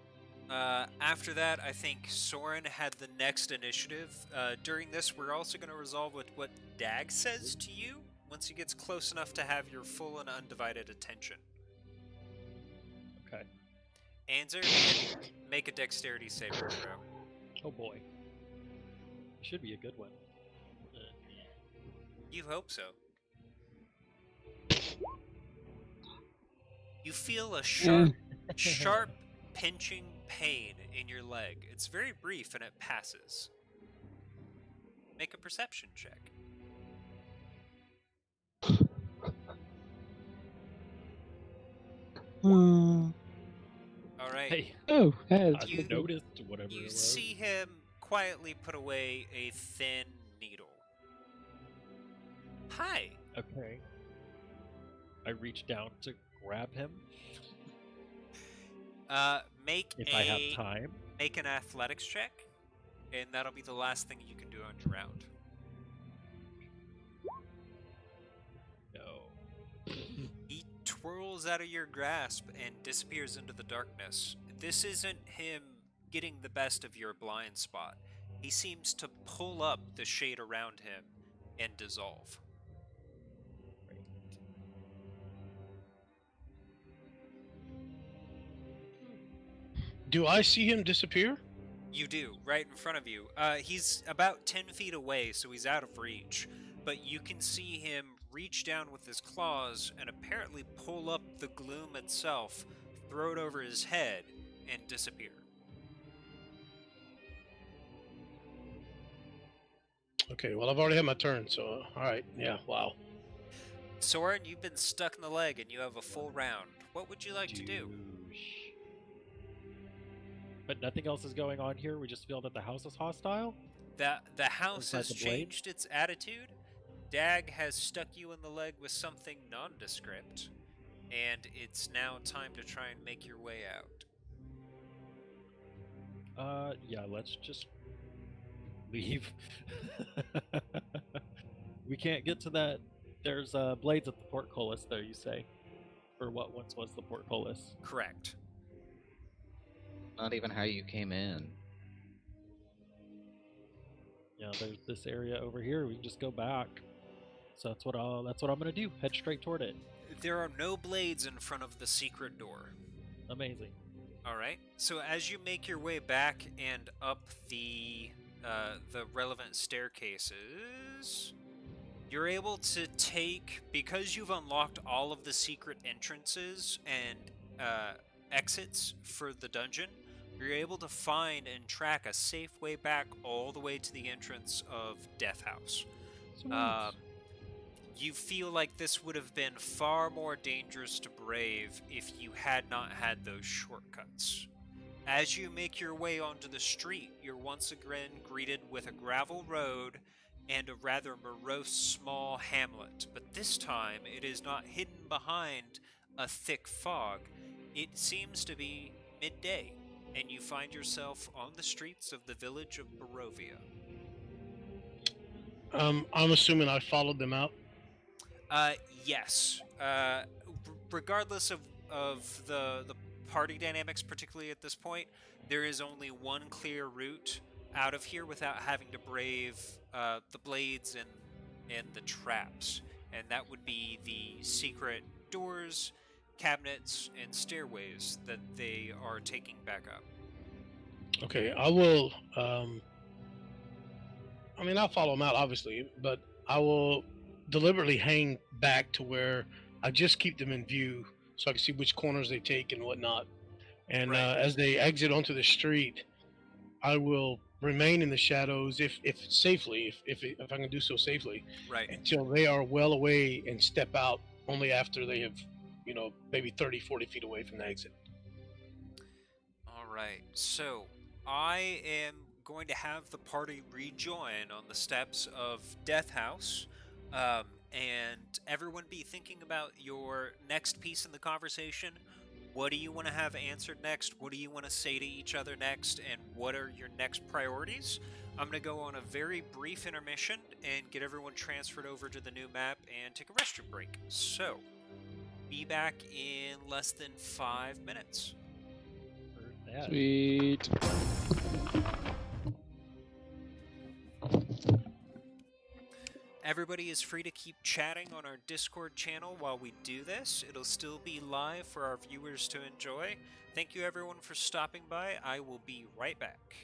after that, I think Soren had the next initiative. During this, we're also going to resolve with what Dag says to you once he gets close enough to have your full and undivided attention. Okay. Anzer, make a dexterity saving throw. Oh boy. Should be a good one. You hope so. You feel a sharp pinching pain in your leg. It's very brief and it passes. Make a perception check. All right. Hey. Oh, hey, I noticed whatever it You was. see him quietly put away a thin needle. Hi. Okay. I reach down to grab him. If I have time. Make an athletics check, and that'll be the last thing you can do on your round. No. He twirls out of your grasp and disappears into the darkness. This isn't him getting the best of your blind spot. He seems to pull up the shade around him and dissolve. Do I see him disappear? You do, right in front of you. He's about 10 feet away, so he's out of reach. But you can see him reach down with his claws and apparently pull up the gloom itself, throw it over his head, and disappear. Okay, well, I've already had my turn, so alright, yeah, wow. Soren, you've been stuck in the leg and you have a full round. What would you like to do? But nothing else is going on here? We just feel that the house is hostile? The house Inside has the blade? changed its attitude. Dag has stuck you in the leg with something nondescript. And it's now time to try and make your way out. Yeah, let's just leave. We can't get to that. There's blades at the portcullis there, you say? Or what once was the portcullis? Correct. Not even how you came in. Yeah, there's this area over here. We can just go back. So that's what I'm gonna do. Head straight toward it. There are no blades in front of the secret door. Amazing. All right. So as you make your way back and up the relevant staircases, you're able to take, because you've unlocked all of the secret entrances and exits for the dungeon, you're able to find and track a safe way back all the way to the entrance of Death House. You feel like this would have been far more dangerous to brave if you had not had those shortcuts. As you make your way onto the street, you're once again greeted with a gravel road and a rather morose small hamlet, but this time it is not hidden behind a thick fog. It seems to be midday, and you find yourself on the streets of the village of Barovia. I'm assuming I followed them out. Yes. Regardless of the party dynamics, particularly at this point, there is only one clear route out of here without having to brave the blades and the traps, and that would be the secret doors, cabinets, and stairways that they are taking back up. Okay, I will. I'll follow them out, obviously, but I will deliberately hang back to where I just keep them in view so I can see which corners they take and whatnot. And Right. as they exit onto the street, I will remain in the shadows if safely, if I can do so safely, Right. until they are well away and step out only after they have, maybe 30, 40 feet away from the exit. All right. So I am going to have the party rejoin on the steps of Death House, and everyone be thinking about your next piece in the conversation. What do you want to have answered next? What do you want to say to each other next? And what are your next priorities? I'm going to go on a very brief intermission and get everyone transferred over to the new map and take a restroom break. So, be back in less than 5 minutes. Heard that. Sweet. Everybody is free to keep chatting on our Discord channel while we do this. It'll still be live for our viewers to enjoy. Thank you everyone for stopping by. I will be right back.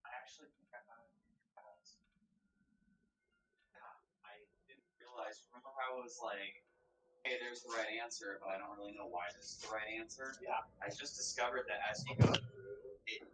I actually think I found it because I didn't realize. Remember how it was like, hey, there's the right answer, but I don't really know why this is the right answer? Yeah. I just discovered that as you go through, it.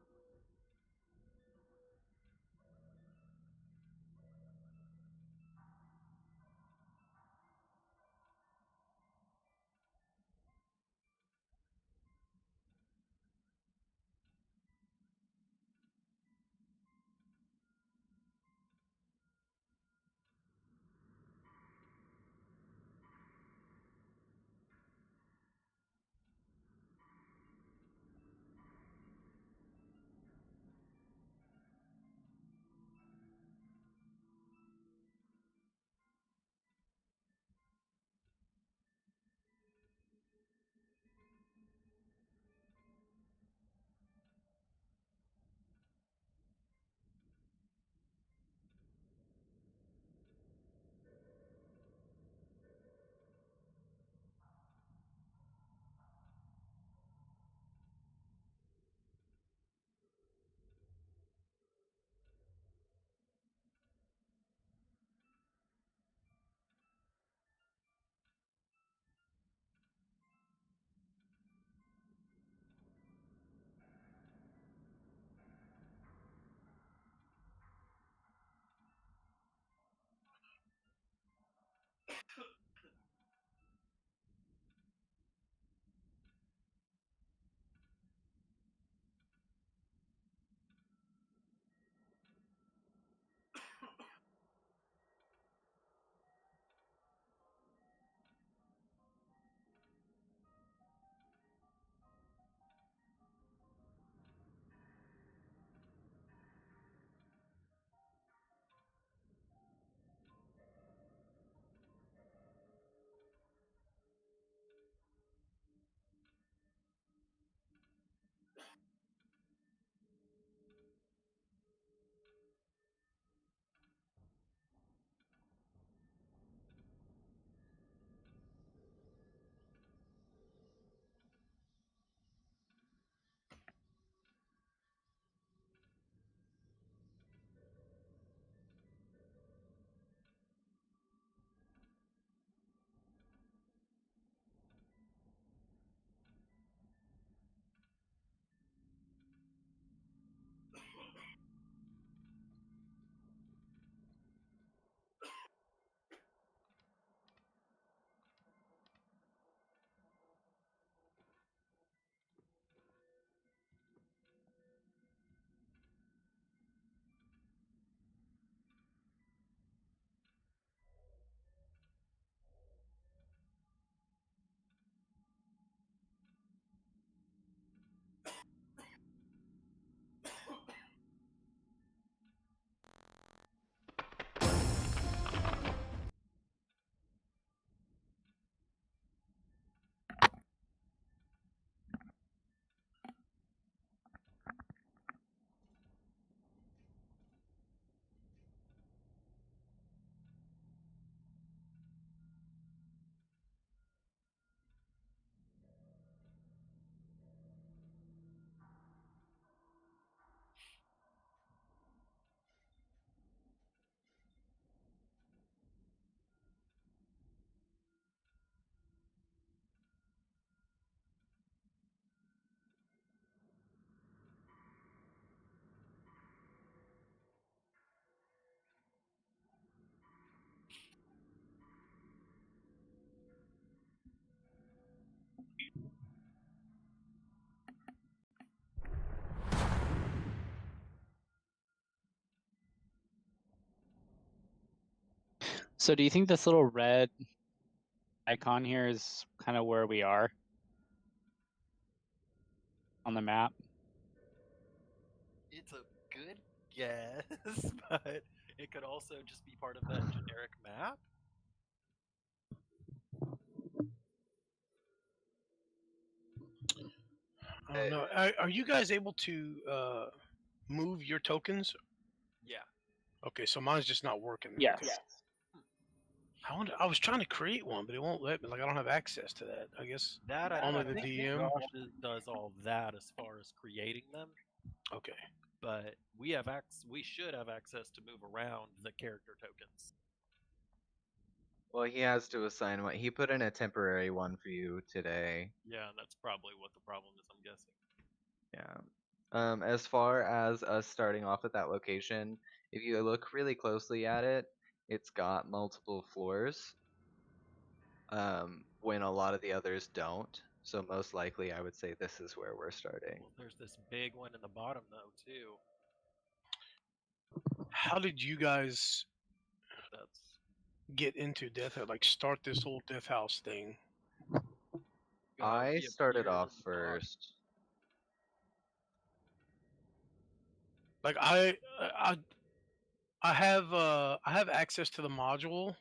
So do you think this little red icon here is kind of where we are on the map? It's a good guess, but it could also just be part of that generic map. I don't know. Are you guys able to move your tokens? Yeah. Okay, so mine's just not working. Yes. Okay. I was trying to create one, but it won't let me. Like I don't have access to that. I guess That only I the think DM. Josh does all that as far as creating them. Okay. But we should have access to move around the character tokens. Well, he has to assign one. He put in a temporary one for you today. Yeah, and that's probably what the problem is, I'm guessing. Yeah. As far as us starting off at that location, if you look really closely at it, it's got multiple floors. When a lot of the others don't. So most likely, I would say this is where we're starting. Well, there's this big one in the bottom though too. How did you guys But that's get into Death House? Like start this whole Death House thing? I he started appeared off in the dark. first. Like I have access to the module.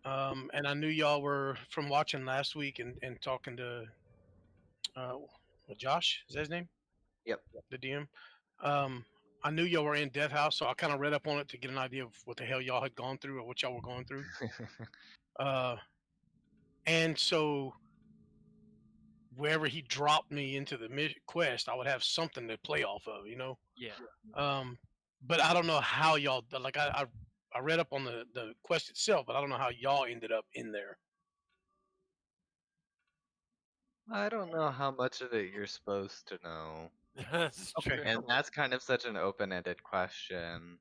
And I knew y'all were from watching last week and talking to uh, Josh. Is that his name? Yep. The DM. I knew y'all were in Death House, so I kind of read up on it to get an idea of what the hell y'all had gone through or what y'all were going through. And so wherever he dropped me into the quest, I would have something to play off of, you know. Yeah. But I don't know how y'all like. I read up on the quest itself, but I don't know how y'all ended up in there. I don't know how much of it you're supposed to know. That's Okay. true. And that's kind of such an open-ended question.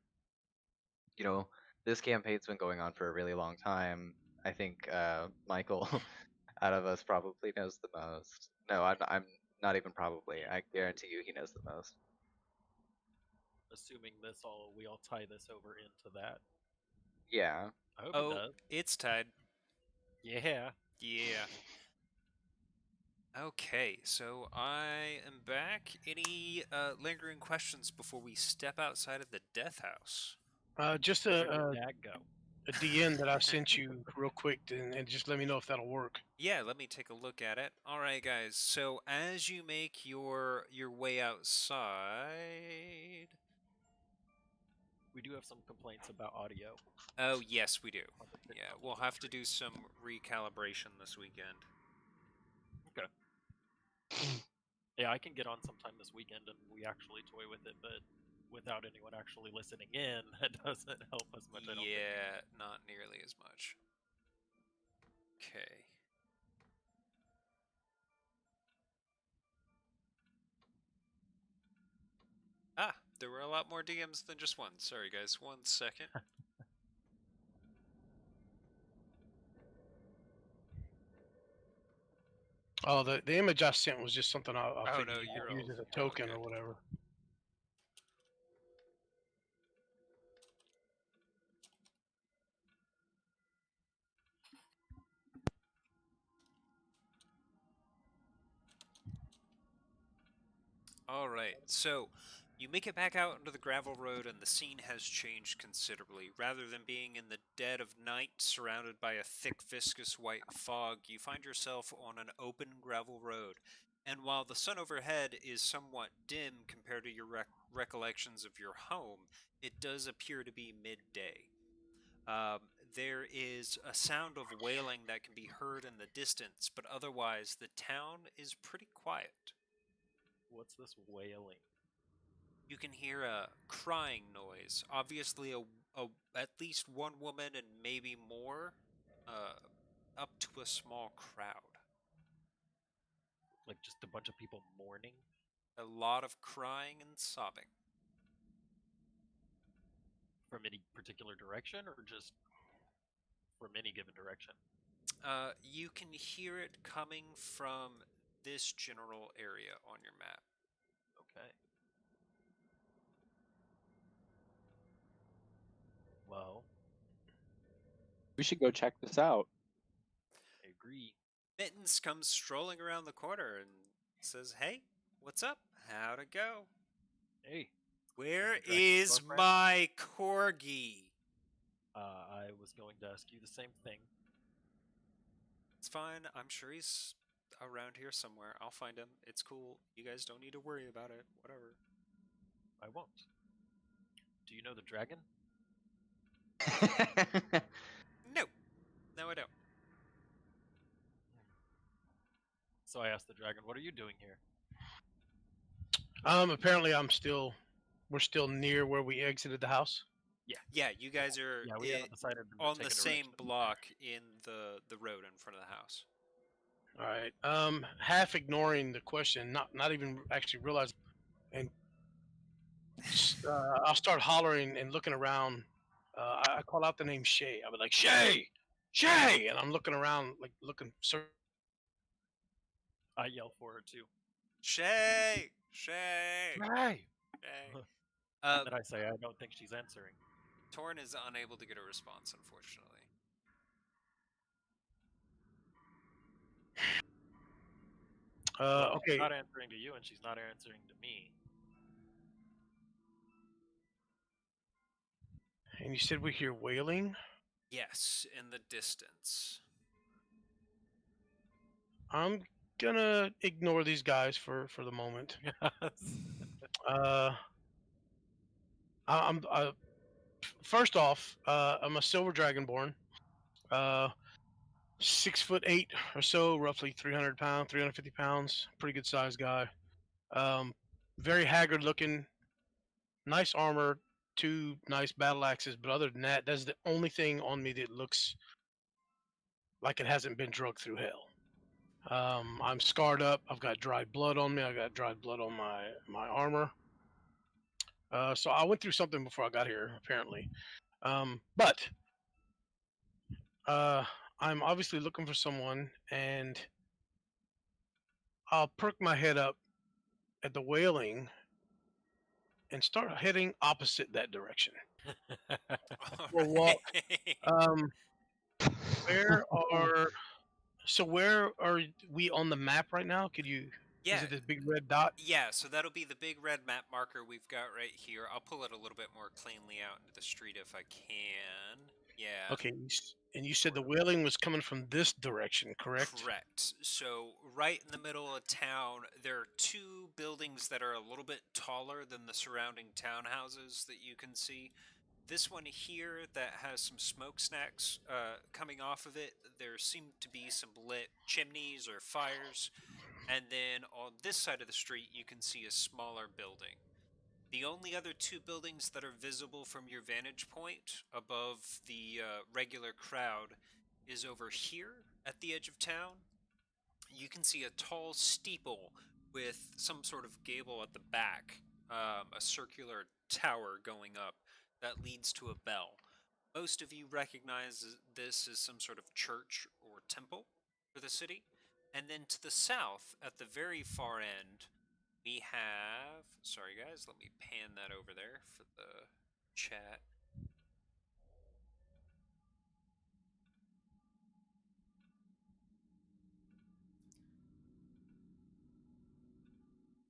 You know, this campaign's been going on for a really long time. I think Michael, out of us, probably knows the most. No, I'm not even probably. I guarantee you he knows the most. Assuming we all tie this over into that. Yeah. I hope it Oh, does. it's tied. Yeah. Yeah. Okay, so I am back. Any lingering questions before we step outside of the death house? Just Where did Dad go? a DN that I sent you real quick, and just let me know if that'll work. Yeah, let me take a look at it. All right, guys. So as you make your way outside, We do have some complaints about audio. oh yes, we do. Yeah, we'll have to do some recalibration this weekend. Okay. Yeah, I can get on sometime this weekend and we actually toy with it, but without anyone actually listening in, that doesn't help us much, I don't think. Yeah, not nearly as much. Okay. Ah, there were a lot more DMs than just one. Sorry, guys. 1 second. Oh, the image I sent was just something I Oh, figured no, you you're could use all- as a you're all token or good. whatever. All right, so you make it back out onto the gravel road, and the scene has changed considerably. Rather than being in the dead of night, surrounded by a thick, viscous white fog, you find yourself on an open gravel road. And while the sun overhead is somewhat dim compared to your recollections of your home, it does appear to be midday. There is a sound of wailing that can be heard in the distance, but otherwise the town is pretty quiet. What's this wailing? You can hear a crying noise. Obviously, at least one woman and maybe more, up to a small crowd. Like just a bunch of people mourning? A lot of crying and sobbing. From any particular direction or just from any given direction? You can hear it coming from this general area on your map. Okay. Well, We should go check this out. I agree. Mittens comes strolling around the corner and says, "Hey, what's up? How'd it go? Hey, Where the dragon's is girlfriend? my corgi?" I was going to ask you the same thing. It's fine. I'm sure he's around here somewhere. I'll find him. It's cool. You guys don't need to worry about it. Whatever. I won't. Do you know the dragon? No. No, I don't. So I asked the dragon, "What are you doing here?" Apparently we're still near where we exited the house. Yeah, you guys are Yeah, we haven't decided to on take the a same direction. block in the road in front of the house. All right. Half ignoring the question, not even actually realizing, and I'll start hollering and looking around. I call out the name Shay. I'll be like, Shay, Shay, and I'm looking around, like looking. I yell for her too. Shay! Shay! Hey. Shay! And then I say, "I don't think she's answering." Torn is unable to get a response, unfortunately. Well, Okay. she's not answering to you, and she's not answering to me. And you said we hear wailing. Yes, in the distance. I'm gonna ignore these guys for the moment. I'm first off, I'm a silver dragonborn. 6'8" or so, roughly 300 pounds, 350 pounds. Pretty good sized guy. Very haggard looking. Nice armor, two nice battle axes, but other than that, that's the only thing on me that looks like it hasn't been drugged through hell. I'm scarred up. I've got dried blood on me. I got dried blood on my armor. So I went through something before I got here, apparently. But I'm obviously looking for someone, and I'll perk my head up at the wailing and start heading opposite that direction. We'll walk. Alright. Where are where are we on the map right now? Could you? Yeah. Is it this big red dot? Yeah, so that'll be the big red map marker we've got right here. I'll pull it a little bit more cleanly out into the street if I can. Yeah. Okay. And you said the wailing was coming from this direction, correct? Correct. So, right in the middle of town, there are two buildings that are a little bit taller than the surrounding townhouses that you can see. This one here that has some smokestacks coming off of it, there seem to be some lit chimneys or fires. And then on this side of the street, you can see a smaller building. The only other two buildings that are visible from your vantage point above the regular crowd is over here at the edge of town. You can see a tall steeple with some sort of gable at the back, a circular tower going up that leads to a bell. Most of you recognize this as some sort of church or temple for the city. And then to the south, at the very far end, we have. Sorry, guys, let me pan that over there for the chat.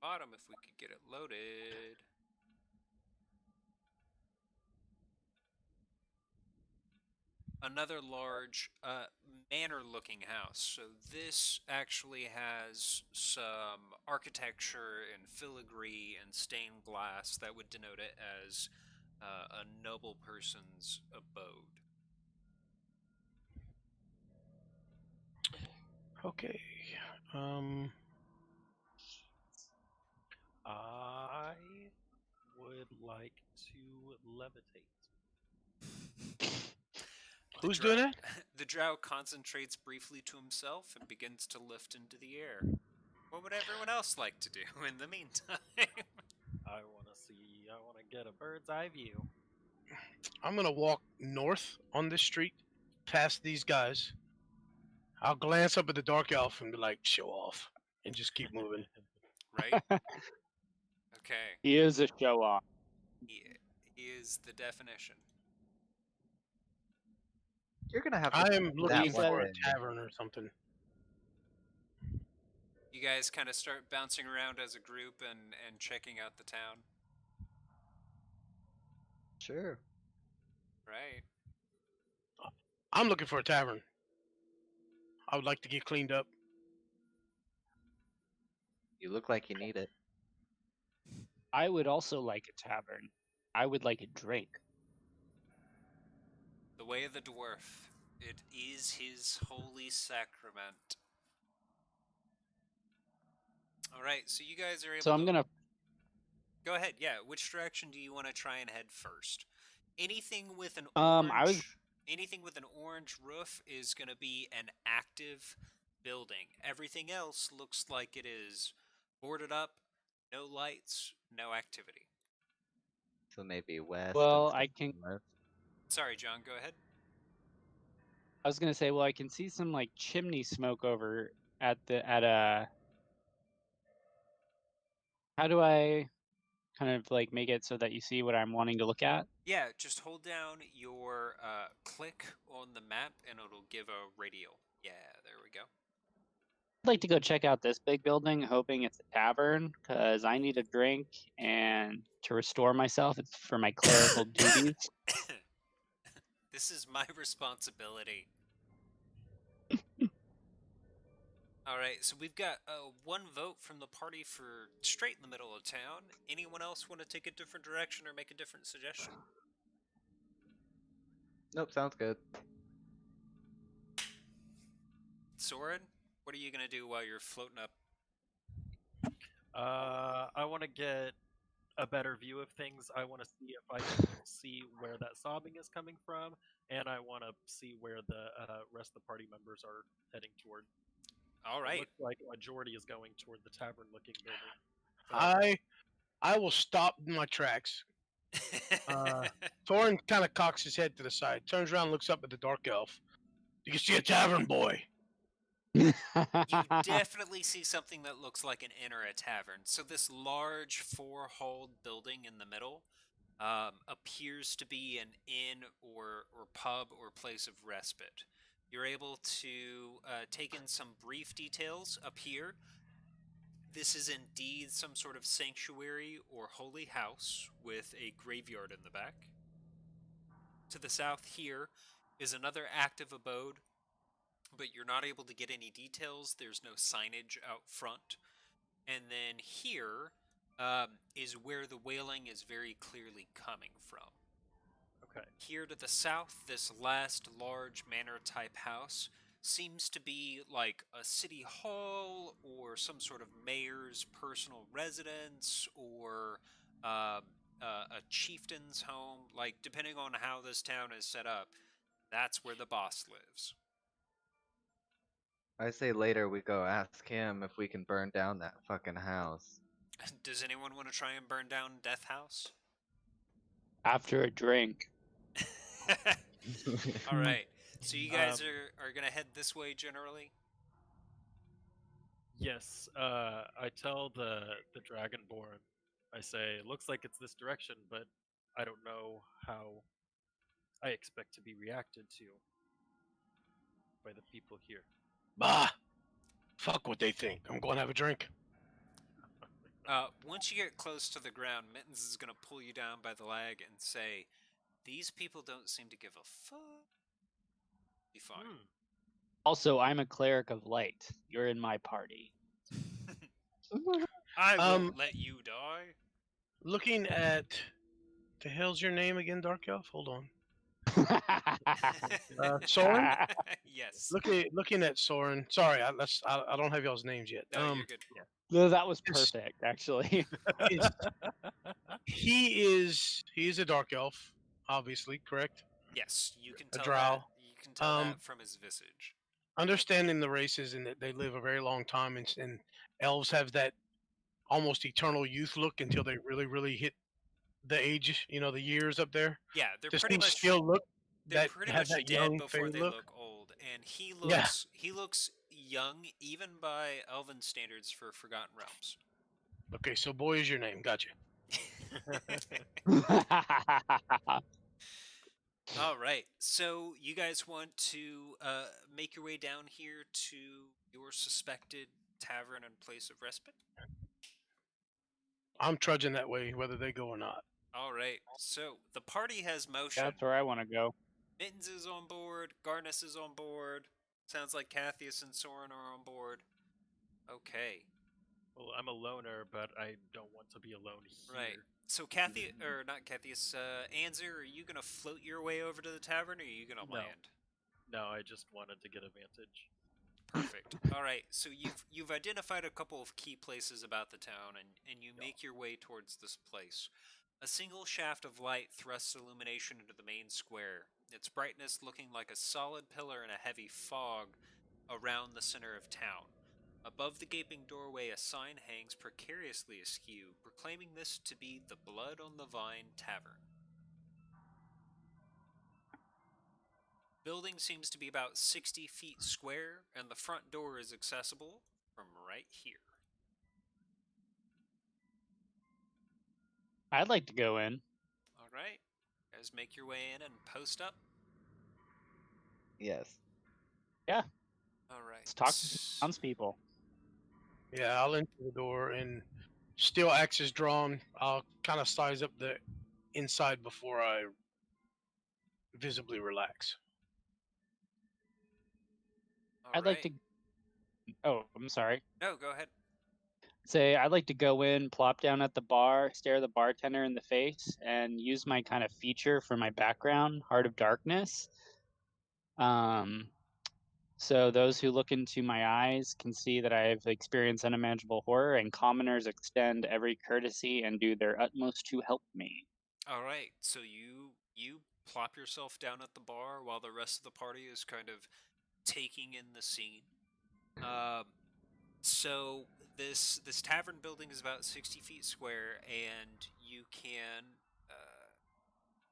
Bottom, if we could get it loaded. Another large manor-looking house. So this actually has some architecture and filigree and stained glass that would denote it as a noble person's abode. Okay. I would like to levitate. Who's doing that? The drow concentrates briefly to himself and begins to lift into the air. What would everyone else like to do in the meantime? I want to get a bird's eye view. I'm gonna walk north on this street, past these guys, I'll glance up at the dark elf and be like, "Show off," and just keep moving. Right? Okay. He is a show off. He is the definition. You're gonna have to I am keep looking that one for a in. tavern or something. You guys kind of start bouncing around as a group and checking out the town. Sure. Right. I'm looking for a tavern. I would like to get cleaned up. You look like you need it. I would also like a tavern. I would like a drink. The way of the dwarf. It is his holy sacrament. All right, so you guys are able So I'm to... gonna. Go ahead, yeah. Which direction do you want to try and head first? Anything with an orange... I was. Anything with an orange roof is going to be an active building. Everything else looks like it is boarded up, no lights, no activity. So maybe west. Well, instead I of can. north. Sorry, John, go ahead. I was gonna say, well, I can see some like chimney smoke over at How do I kind of like make it so that you see what I'm wanting to look at? Yeah, just hold down your click on the map and it'll give a radial. Yeah, there we go. I'd like to go check out this big building, hoping it's a tavern, because I need a drink and to restore myself. It's for my clerical duties. This is my responsibility. All right, so we've got one vote from the party for straight in the middle of town. Anyone else want to take a different direction or make a different suggestion? Nope, sounds good. Soren, what are you going to do while you're floating up? I want to get a better view of things. I want to see if I can see where that sobbing is coming from, and I want to see where the rest of the party members are heading toward. All It right. looks like a majority is going toward the tavern-looking building. So, I will stop in my tracks. Thorin kind of cocks his head to the side, turns around, looks up at the dark elf. You can see a tavern, boy. You definitely see something that looks like an inn or a tavern. So this large four-halled building in the middle appears to be an inn or pub or place of respite. You're able to take in some brief details up here. This is indeed some sort of sanctuary or holy house with a graveyard in the back. To the south here is another active abode, but you're not able to get any details. There's no signage out front. And then here is where the wailing is very clearly coming from. okay. Here to the south, this last large manor-type house seems to be like a city hall or some sort of mayor's personal residence or a chieftain's home. Like, depending on how this town is set up, that's where the boss lives. I say later we go ask him if we can burn down that fucking house. Does anyone want to try and burn down Death House? After a drink. All right. So you guys are going to head this way generally? Yes, I tell the Dragonborn, I say, it looks like it's this direction, but I don't know how I expect to be reacted to by the people here. Bah! Fuck what they think. I'm going to have a drink. Once you get close to the ground, Mittens is going to pull you down by the leg and say, "These people don't seem to give a fuck." Be fine. Also, I'm a cleric of light. You're in my party. I won't let you die. Looking at... The hell's your name again, Dark Elf? Hold on. Soren? Yes. Looking at Soren. Sorry, I don't have y'all's names yet. No, you're good. Yeah. No, that was perfect, actually. He is a dark elf, obviously, correct? Yes, you can tell drow. that. You can tell that from his visage. Understanding the races and that they live a very long time, and elves have that almost eternal youth look until they really, really hit the age, the years up there. Yeah, they're Does pretty he much still look they're that pretty have much that dead young before fairy they look? look old, and he Yeah. looks young even by elven standards for Forgotten Realms. Okay, so boy is your name. Gotcha. All right, so you guys want to make your way down here to your suspected tavern and place of respite? I'm trudging that way, whether they go or not. All right, so the party has motion. That's where I want to go. Mittens is on board. Garnus is on board. Sounds like Cathius and Soren are on board. Okay. Well, I'm a loner, but I don't want to be alone here. Right. So Cathy, or not Cathius, Anzer, are you gonna float your way over to the tavern, or are you gonna No. land? No, I just wanted to get advantage. Perfect. All right. So you've identified a couple of key places about the town, and you make your way towards this place. A single shaft of light thrusts illumination into the main square, its brightness looking like a solid pillar in a heavy fog around the center of town. Above the gaping doorway, a sign hangs precariously askew, proclaiming this to be the Blood on the Vine Tavern. Building seems to be about 60 feet square, and the front door is accessible from right here. I'd like to go in. All right. Guys, make your way in and post up. Yes. Yeah. All right. Let's talk to the townspeople. Yeah, I'll enter the door and still axe is drawn. I'll kind of size up the inside before I visibly relax. I'd like to. Oh, I'm sorry. No, go ahead. Say, I'd like to go in, plop down at the bar, stare the bartender in the face, and use my kind of feature for my background, Heart of Darkness. So those who look into my eyes can see that I've experienced unimaginable horror, and commoners extend every courtesy and do their utmost to help me. All right. So you plop yourself down at the bar while the rest of the party is kind of taking in the scene. So this tavern building is about 60 feet square, and you can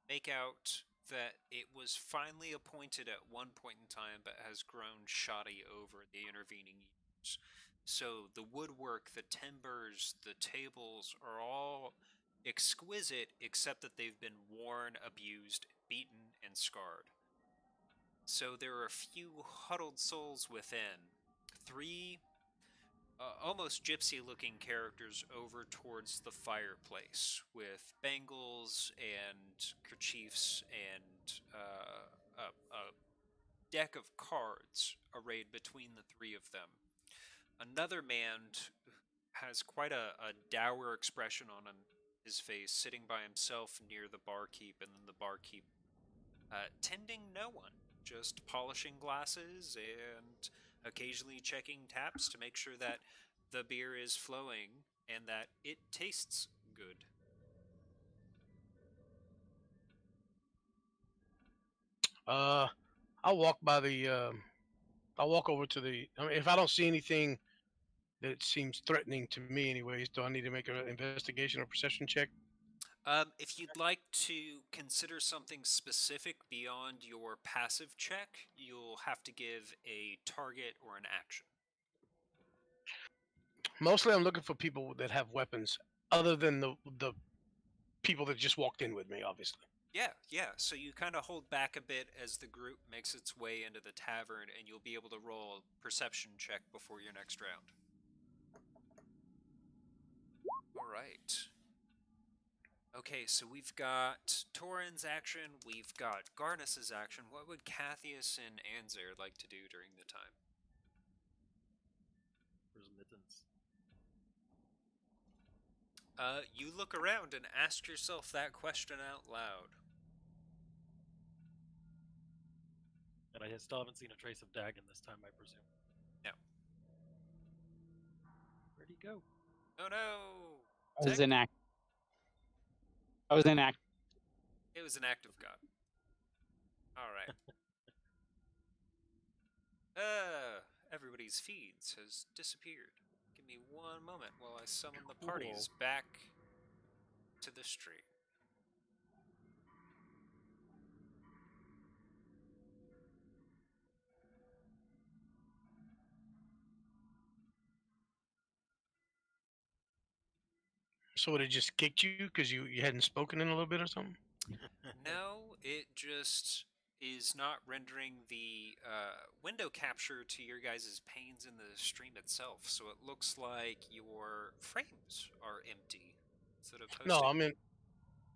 make out that it was finally appointed at one point in time, but has grown shoddy over the intervening years. So the woodwork, the timbers, the tables are all exquisite, except that they've been worn, abused, beaten, and scarred. So there are a few huddled souls within. Three almost gypsy-looking characters over towards the fireplace with bangles and kerchiefs and a deck of cards arrayed between the three of them. Another man has quite a dour expression on his face, sitting by himself near the barkeep, and then the barkeep tending no one, just polishing glasses and occasionally checking taps to make sure that the beer is flowing and that it tastes good. I'll walk by the. I'll walk over to the. I mean, if I don't see anything that seems threatening to me, anyways, do I need to make an investigation or perception check? If you'd like to consider something specific beyond your passive check, you'll have to give a target or an action. Mostly, I'm looking for people that have weapons, other than the people that just walked in with me, obviously. Yeah. So you kind of hold back a bit as the group makes its way into the tavern, and you'll be able to roll a perception check before your next round. All right. Okay, so we've got Torin's action, we've got Garnus's action. What would Cathius and Anzer like to do during the time? Where's Mittens? You look around and ask yourself that question out loud. And I still haven't seen a trace of Dagon this time, I presume. No. Where'd he go? Oh no! I was in act. It was an act of God. Alright. Everybody's feeds has disappeared. Give me one moment while I summon the parties back to the stream. So would it just kicked you because you hadn't spoken in a little bit or something? No, it just is not rendering the window capture to your guys' panes in the stream itself. So it looks like your frames are empty instead of No, hosting.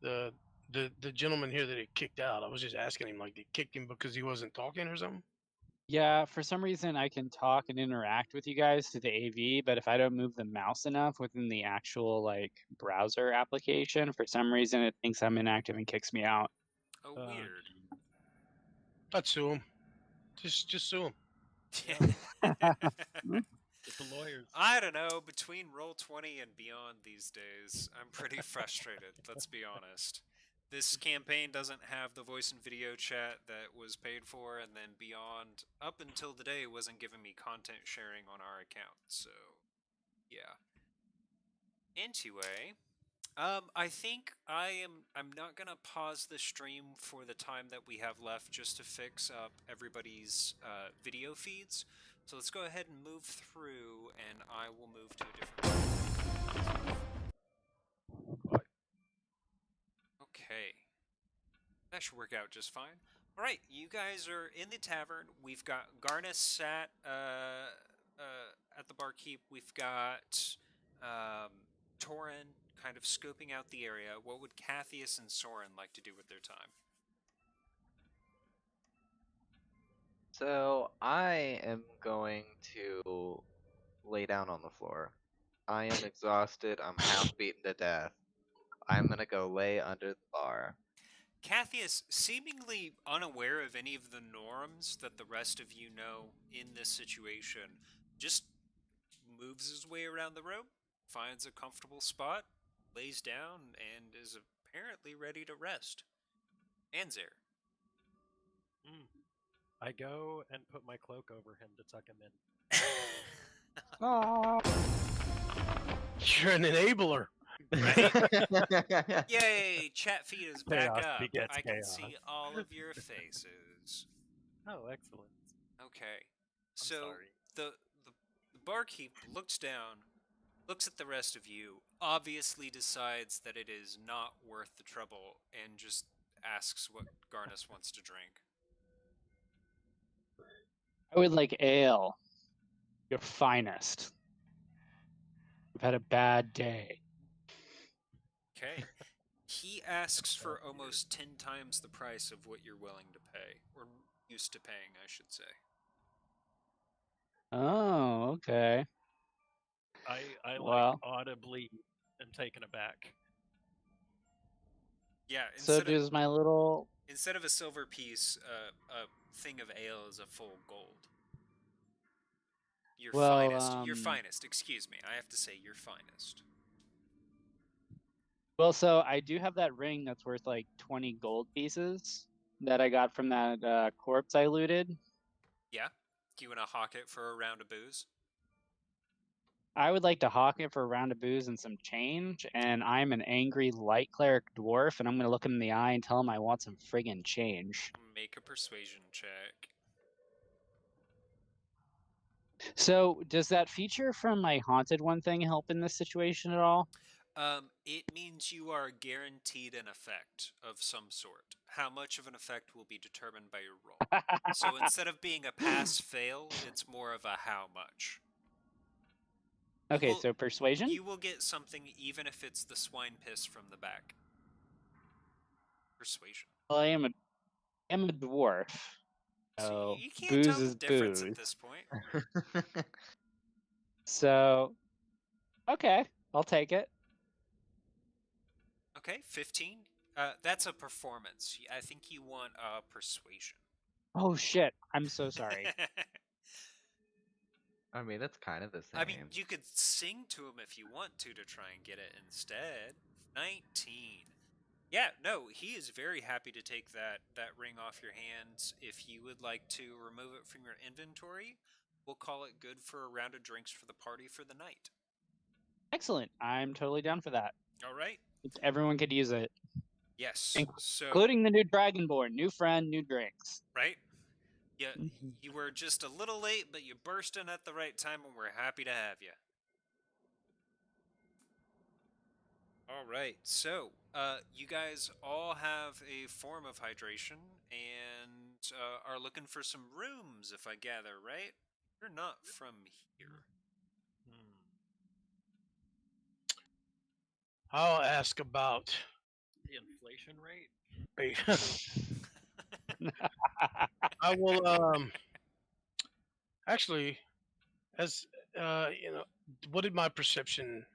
I mean the gentleman here that he kicked out. I was just asking him like they kicked him because he wasn't talking or something. Yeah, for some reason I can talk and interact with you guys through the AV, but if I don't move the mouse enough within the actual like browser application, for some reason it thinks I'm inactive and kicks me out. Oh, weird. I'd sue him. Just sue him. Get the lawyers. I don't know. Between Roll20 and Beyond these days, I'm pretty frustrated. Let's be honest. This campaign doesn't have the voice and video chat that was paid for, and then Beyond, up until today, wasn't giving me content sharing on our account. So, yeah. Anyway, I think I'm not gonna pause the stream for the time that we have left just to fix up everybody's video feeds. So let's go ahead and move through, and I will move to a different. Okay, that should work out just fine. All right, you guys are in the tavern. We've got Garnus sat at the barkeep. We've got Torin kind of scoping out the area. What would Cathius and Soren like to do with their time? So I am going to lay down on the floor. I am exhausted. I'm half beaten to death. I'm gonna go lay under the bar. Cathius, seemingly unaware of any of the norms that the rest of you know in this situation, just moves his way around the room, finds a comfortable spot, lays down, and is apparently ready to rest. Anzer. I go and put my cloak over him to tuck him in. You're an enabler. Right? Yay! Chat feed is back Chaos up. begets I can chaos. see all of your faces. Oh, excellent. Okay. I'm So sorry. the barkeep looks down, looks at the rest of you, obviously decides that it is not worth the trouble, and just asks what Garnus wants to drink. I would like ale. Your finest. I've had a bad day. Okay. He asks for almost 10 times the price of what you're willing to pay, or used to paying, I should say. Oh, okay. I Well. like audibly am taken aback. Yeah, So does my little. Instead of a silver piece, a thing of ale is a full gold. Your finest, excuse me. I have to say your finest. Well, so I do have that ring that's worth like 20 gold pieces that I got from that corpse I looted. Yeah? Do you want to hawk it for a round of booze? I would like to hawk it for a round of booze and some change, and I'm an angry light cleric dwarf, and I'm going to look him in the eye and tell him I want some friggin' change. Make a persuasion check. So, does that feature from my Haunted One thing help in this situation at all? It means you are guaranteed an effect of some sort. How much of an effect will be determined by your roll. So instead of being a pass-fail, it's more of a how much. Okay, so persuasion? You will get something even if it's the swine piss from the back. Persuasion. Well, I am a dwarf. So you can't booze tell the is difference booze. at this point. So, okay, I'll take it. Okay, 15. That's a performance. I think you want persuasion. Oh shit! I'm so sorry. I mean, it's kind of the same. I mean, you could sing to him if you want to try and get it instead. 19. Yeah, no, he is very happy to take that ring off your hands. If you would like to remove it from your inventory, we'll call it good for a round of drinks for the party for the night. Excellent. I'm totally down for that. All right. Everyone could use it. Yes. Including the new Dragonborn. New friend, new drinks. Right? Yeah, you were just a little late, but you burst in at the right time, and we're happy to have you. All right, so you guys all have a form of hydration and are looking for some rooms, if I gather, right? You're not from here. I'll ask about The inflation rate? I will actually, as what did my perception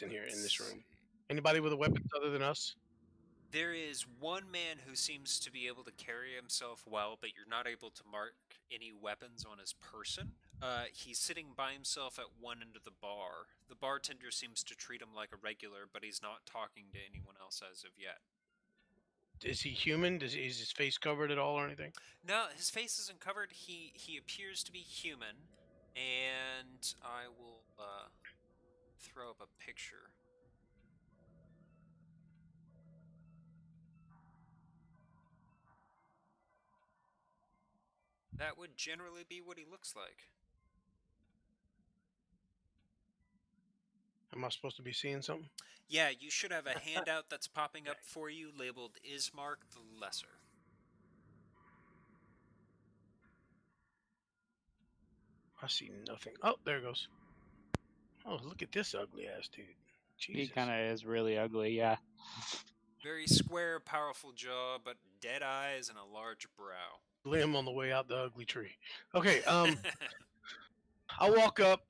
in here in this room? Anybody with a weapon other than us? There is one man who seems to be able to carry himself well, but you're not able to mark any weapons on his person. He's sitting by himself at one end of the bar. The bartender seems to treat him like a regular, but he's not talking to anyone else as of yet. Is he human? Is his face covered at all or anything? No, his face isn't covered. He appears to be human, and I will throw up a picture. That would generally be what he looks like. Am I supposed to be seeing something? Yeah, you should have a handout that's popping up for you labeled Ismark the Lesser. I see nothing. Oh, there it goes. Oh, look at this ugly ass dude. He Jesus. kind of is really ugly, yeah. Very square, powerful jaw, but dead eyes and a large brow. Limb on the way out the ugly tree. Okay, I'll walk up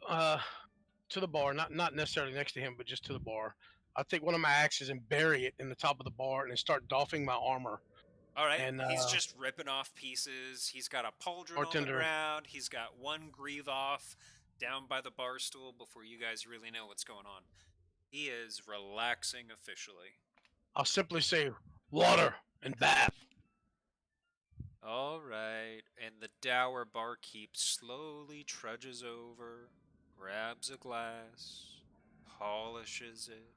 to the bar, not necessarily next to him, but just to the bar. I'll take one of my axes and bury it in the top of the bar and then start doffing my armor. All right, And he's just ripping off pieces. He's got a pauldron on the bartender. ground. He's got one greave off down by the bar stool before you guys really know what's going on. He is relaxing officially. I'll simply say water and bath. All right, and the dour barkeep slowly trudges over, grabs a glass, polishes it,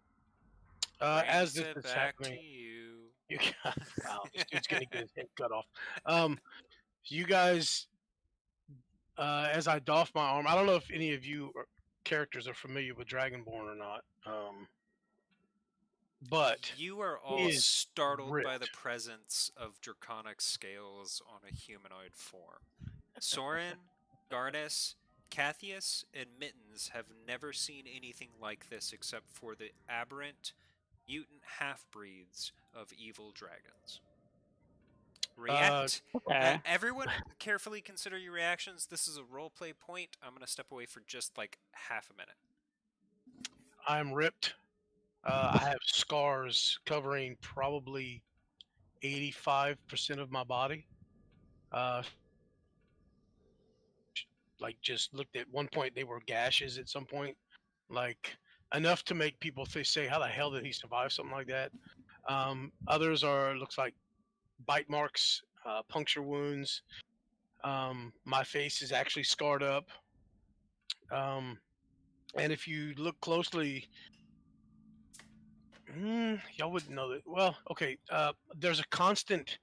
As brings this it is back happening, to you. wow, this dude's gonna get his head cut off. You guys, as I doff my armor, I don't know if any of you characters are familiar with Dragonborn or not. But You are he all is startled by the ripped. presence of draconic scales on a humanoid form. Soren, Garnus, Cathius, and Mittens have never seen anything like this except for the aberrant, mutant half-breeds of evil dragons. React. Okay. Everyone, carefully consider your reactions. This is a roleplay point. I'm going to step away for just like half a minute. I'm ripped. I have scars covering probably 85% of my body. Like just looked at one point, they were gashes at some point, like enough to make people say, "How the hell did he survive?" Something like that. Others are looks like bite marks, puncture wounds. My face is actually scarred up. And if you look closely, y'all wouldn't know that. Well, okay. There's a constant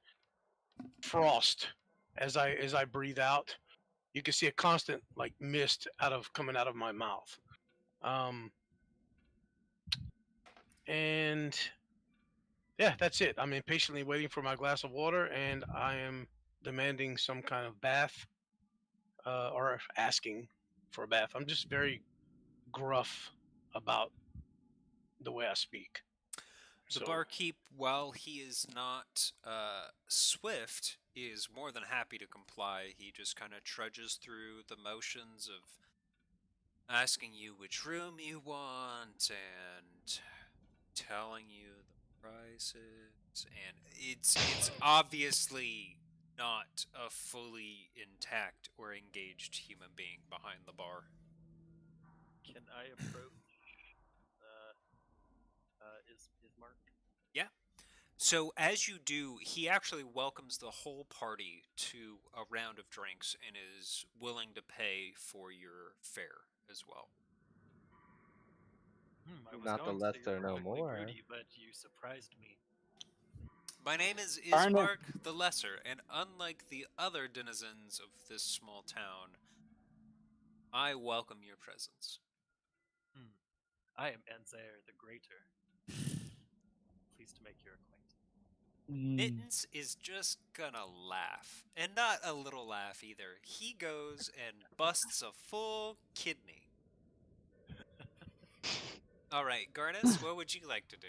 frost as I breathe out. You can see a constant like mist coming out of my mouth. And yeah, that's it. I'm impatiently waiting for my glass of water, and I am demanding some kind of bath, or asking for a bath. I'm just very gruff about the way I speak. The barkeep, while he is not swift, is more than happy to comply. He just kind of trudges through the motions of asking you which room you want and telling you the prices. And it's obviously not a fully intact or engaged human being behind the bar. Can I approach Ismark? Yeah. So as you do, he actually welcomes the whole party to a round of drinks and is willing to pay for your fare as well. I was Not the going to say lesser, no quickly more. Rudy, but you surprised me. My name is Darn it. Ismark the Lesser, and unlike the other denizens of this small town, I welcome your presence. I am Anzair the Greater. Pleased to make your acquaintance. Mittens is just gonna laugh. And not a little laugh either. He goes and busts a full kidney. Alright, Garnus, what would you like to do?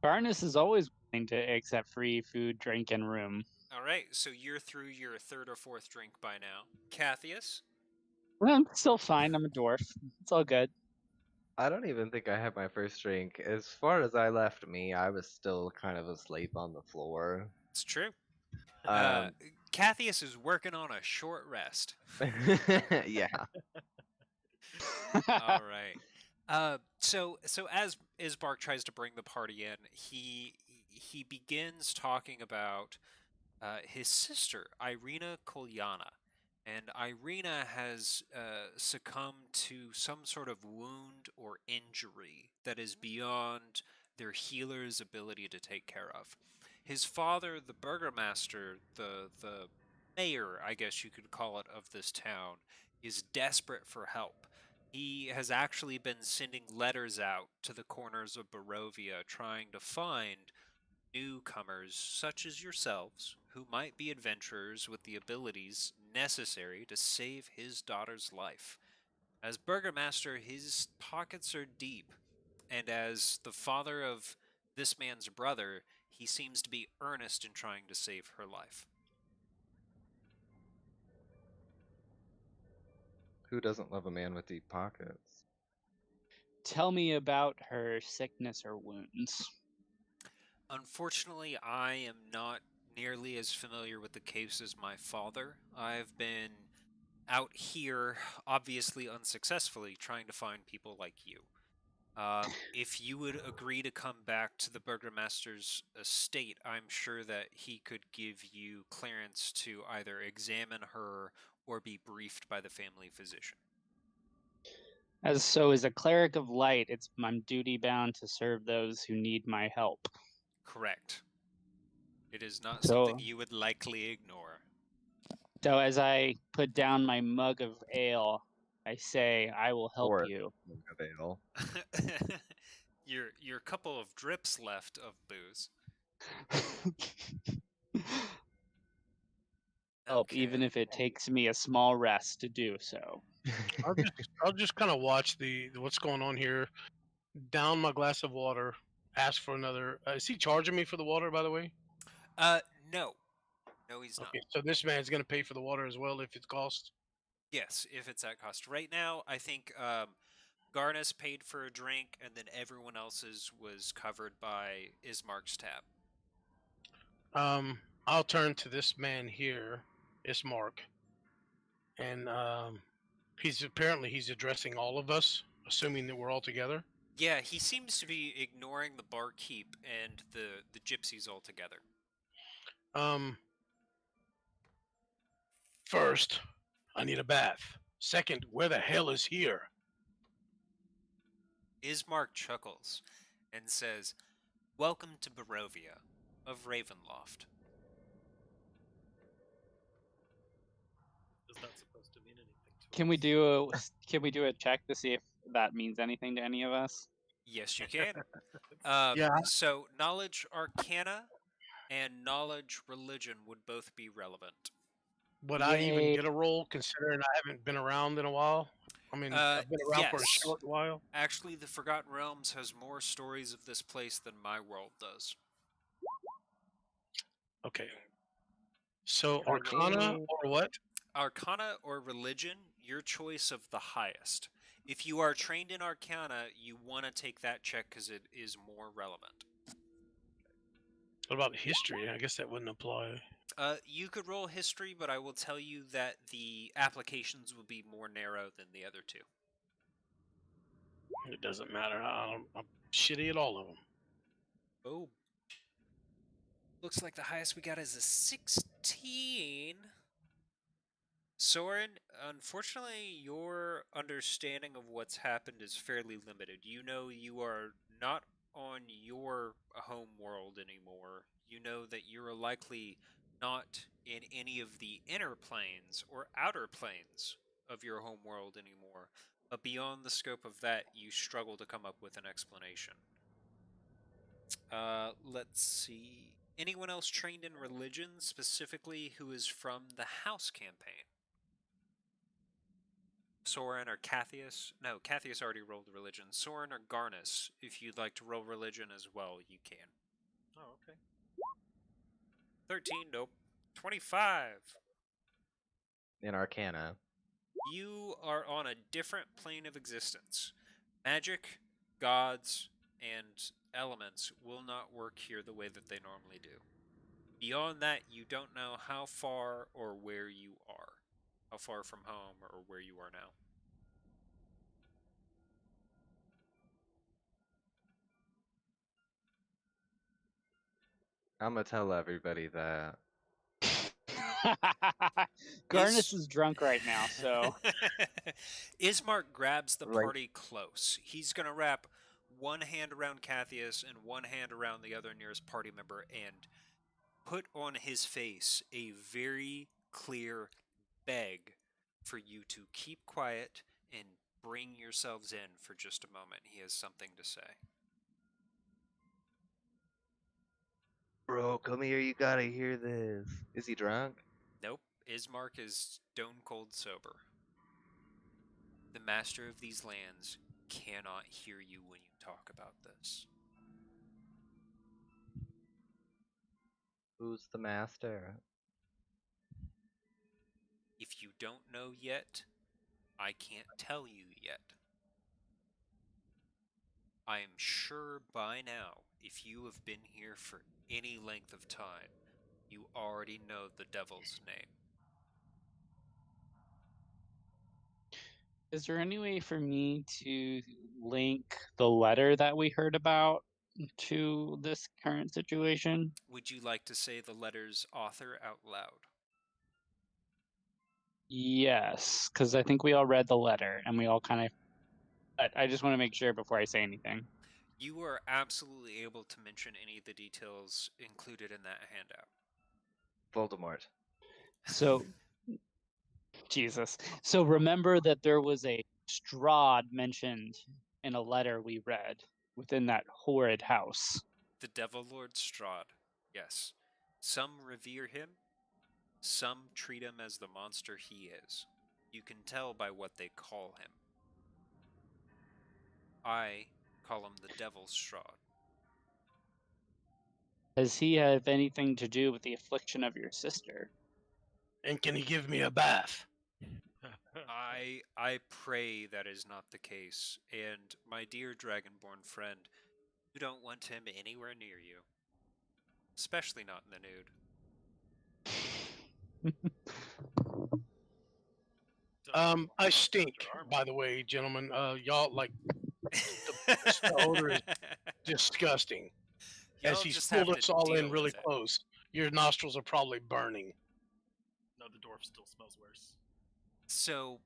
Garnus is always willing to accept free food, drink, and room. Alright, so you're through your third or fourth drink by now. Cathius? I'm still fine. I'm a dwarf. It's all good. I don't even think I had my first drink. As far as I left me, I was still kind of asleep on the floor. It's true. Um, Cathius is working on a short rest. yeah. All right. So as Isbark tries to bring the party in, he begins talking about his sister Irina Kolyana, and Irina has succumbed to some sort of wound or injury that is beyond their healer's ability to take care of. His father, the burgomaster, the mayor, I guess you could call it, of this town, is desperate for help. He has actually been sending letters out to the corners of Barovia trying to find newcomers such as yourselves who might be adventurers with the abilities necessary to save his daughter's life. As burgomaster, his pockets are deep, and as the father of this man's brother, he seems to be earnest in trying to save her life. Who doesn't love a man with deep pockets? Tell me about her sickness or wounds. Unfortunately, I am not nearly as familiar with the case as my father. I've been out here, obviously unsuccessfully, trying to find people like you. If you would agree to come back to the burgomaster's estate, I'm sure that he could give you clearance to either examine her or be briefed by the family physician. As a cleric of light, I'm duty bound to serve those who need my help. Correct. It is not So- something you would likely ignore. So as I put down my mug of ale, I say, I will help Or you. of ale. your couple of drips left of booze. Help, even if it takes me a small rest to do so. I'll just kind of watch the what's going on here. Down my glass of water. Ask for another. Is he charging me for the water, by the way? No. No, he's not. Okay, so this man's gonna pay for the water as well if it costs. Yes, if it's at cost. Right now, I think Garnus paid for a drink, and then everyone else's was covered by Ismark's tab. I'll turn to this man here, Ismark, and he's addressing all of us, assuming that we're all together. Yeah, he seems to be ignoring the barkeep and the gypsies altogether. First, I need a bath. Second, where the hell is here? Ismark chuckles and says, "Welcome to Barovia of Ravenloft." Is that supposed to mean anything to Can we do a check to see if that means anything to any of us? Yes, you can. Yeah. So, knowledge arcana and knowledge religion would both be relevant. Would I even Yay. get a roll considering I haven't been around in a while? I mean, I've been around for a yes. short while. Actually, the Forgotten Realms has more stories of this place than my world does. Okay. So Arcana or what? Arcana or religion, your choice of the highest. If you are trained in Arcana, you want to take that check because it is more relevant. What about history? I guess that wouldn't apply. You could roll history, but I will tell you that the applications will be more narrow than the other two. It doesn't matter. I'm shitty at all of them. Oh. Looks like the highest we got is a 16. Soren, unfortunately, your understanding of what's happened is fairly limited. You know you are not on your home world anymore. You know that you're likely not in any of the inner planes or outer planes of your home world anymore, But beyond the scope of that, you struggle to come up with an explanation. Let's see. Anyone else trained in religion, specifically who is from the House campaign? Soren or Cathius? No, Cathius already rolled religion. Soren or Garnus, if you'd like to roll religion as well, you can. Oh, okay. 13, nope. 25. In Arcana. You are on a different plane of existence. Magic, gods, and elements will not work here the way that they normally do. Beyond that, you don't know how far or where you are. How far from home or where you are now. I'm gonna tell everybody that. Garnus is drunk right now, so. Ismark grabs the Right. party close. He's going to wrap one hand around Cathius and one hand around the other nearest party member and put on his face a very clear beg for you to keep quiet and bring yourselves in for just a moment. He has something to say. Bro, come here, you gotta hear this. Is he drunk? Nope, Ismark is stone cold sober. The master of these lands cannot hear you when you talk about this. Who's the master? If you don't know yet, I can't tell you yet. I am sure by now, if you have been here for any length of time, you already know the devil's name. Is there any way for me to link the letter that we heard about to this current situation? Would you like to say the letter's author out loud? Yes, because I think we all read the letter and we all kind of. I just want to make sure before I say anything. You are absolutely able to mention any of the details included in that handout. Voldemort. So, Jesus. So remember that there was a Strahd mentioned in a letter we read within that horrid house. The Devil Lord Strahd, yes. Some revere him, some treat him as the monster he is. You can tell by what they call him. I call him the Devil's Strahd. Does he have anything to do with the affliction of your sister? And can he give me a bath? I pray that is not the case, and my dear Dragonborn friend, you don't want him anywhere near you. Especially not in the nude. I stink, by the way, gentlemen. Y'all like the odor is disgusting. As Y'all he's just have pulled to us all in deal really with it. close, your nostrils are probably burning. No, the dwarf still smells worse. So,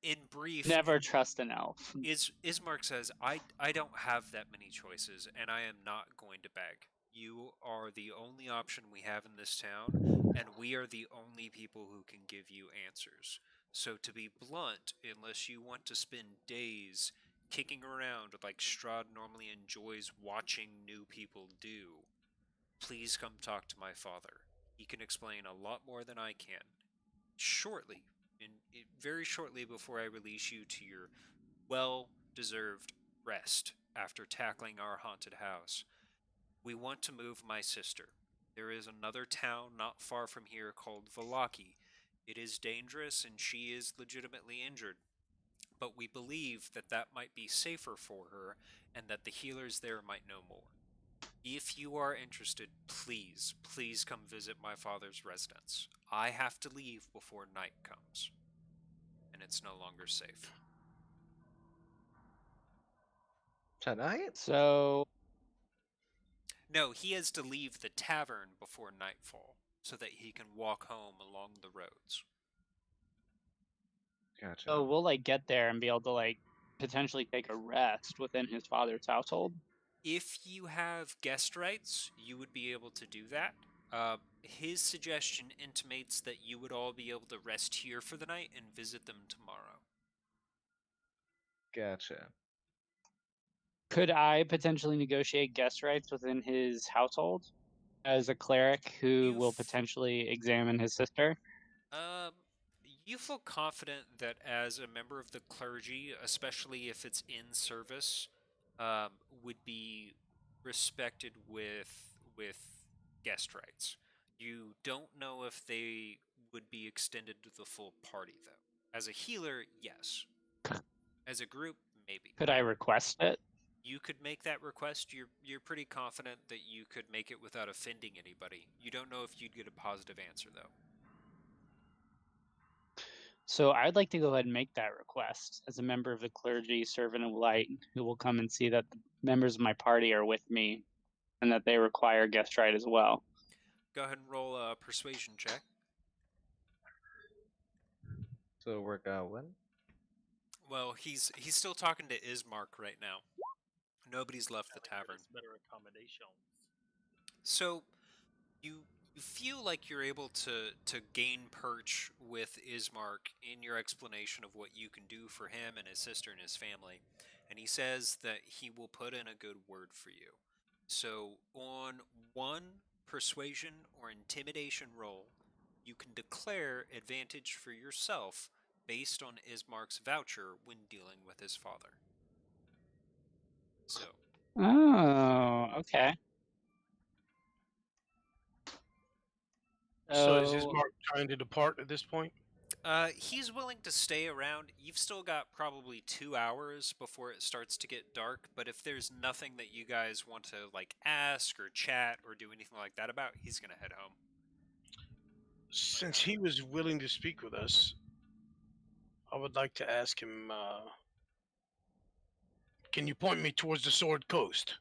in brief, Never trust an elf. Ismark says, I don't have that many choices, and I am not going to beg. You are the only option we have in this town, and we are the only people who can give you answers. So to be blunt, unless you want to spend days kicking around like Strahd normally enjoys watching new people do, please come talk to my father. He can explain a lot more than I can. Shortly, very shortly before I release you to your well-deserved rest after tackling our haunted house, we want to move my sister. There is another town not far from here called Valaki. It is dangerous and she is legitimately injured, but we believe that that might be safer for her and that the healers there might know more. If you are interested, please, please come visit my father's residence. I have to leave before night comes, and it's no longer safe. Tonight? So, No, he has to leave the tavern before nightfall so that he can walk home along the roads. Gotcha. so we'll like get there and be able to like potentially take a rest within his father's household. If you have guest rights, you would be able to do that. His suggestion intimates that you would all be able to rest here for the night and visit them tomorrow. Gotcha. Could I potentially negotiate guest rights within his household as a cleric who will potentially examine his sister? Um, you feel confident that as a member of the clergy, especially if it's in service, would be respected with guest rights. You don't know if they would be extended to the full party, though. As a healer, yes. As a group, maybe. Could I request it? You could make that request. You're pretty confident that you could make it without offending anybody. You don't know if you'd get a positive answer, though. So I'd like to go ahead and make that request as a member of the clergy, servant of light, who will come and see that the members of my party are with me and that they require guest right as well. Go ahead and roll a persuasion check. So we're going. Well, he's still talking to Ismark right now. Nobody's left the tavern. Better accommodations. So you feel like you're able to gain perch with Ismark in your explanation of what you can do for him and his sister and his family, and he says that he will put in a good word for you. So on one persuasion or intimidation roll, you can declare advantage for yourself based on Ismark's voucher when dealing with his father. So. Oh, okay. So is Ismark trying to depart at this point? He's willing to stay around. You've still got probably 2 hours before it starts to get dark, but if there's nothing that you guys want to, like, ask or chat or do anything like that about, he's gonna head home. Since he was willing to speak with us, I would like to ask him, can you point me towards the Sword Coast?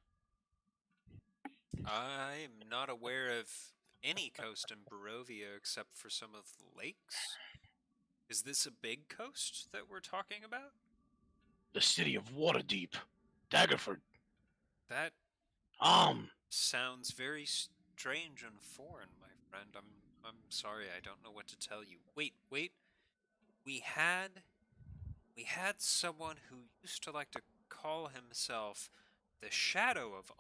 I'm not aware of any coast in Barovia except for some of the lakes. Is this a big coast that we're talking about? The city of Waterdeep, Daggerford. That sounds very strange and foreign, my friend. I'm sorry, I don't know what to tell you. Wait. We had someone who used to like to call himself the Shadow of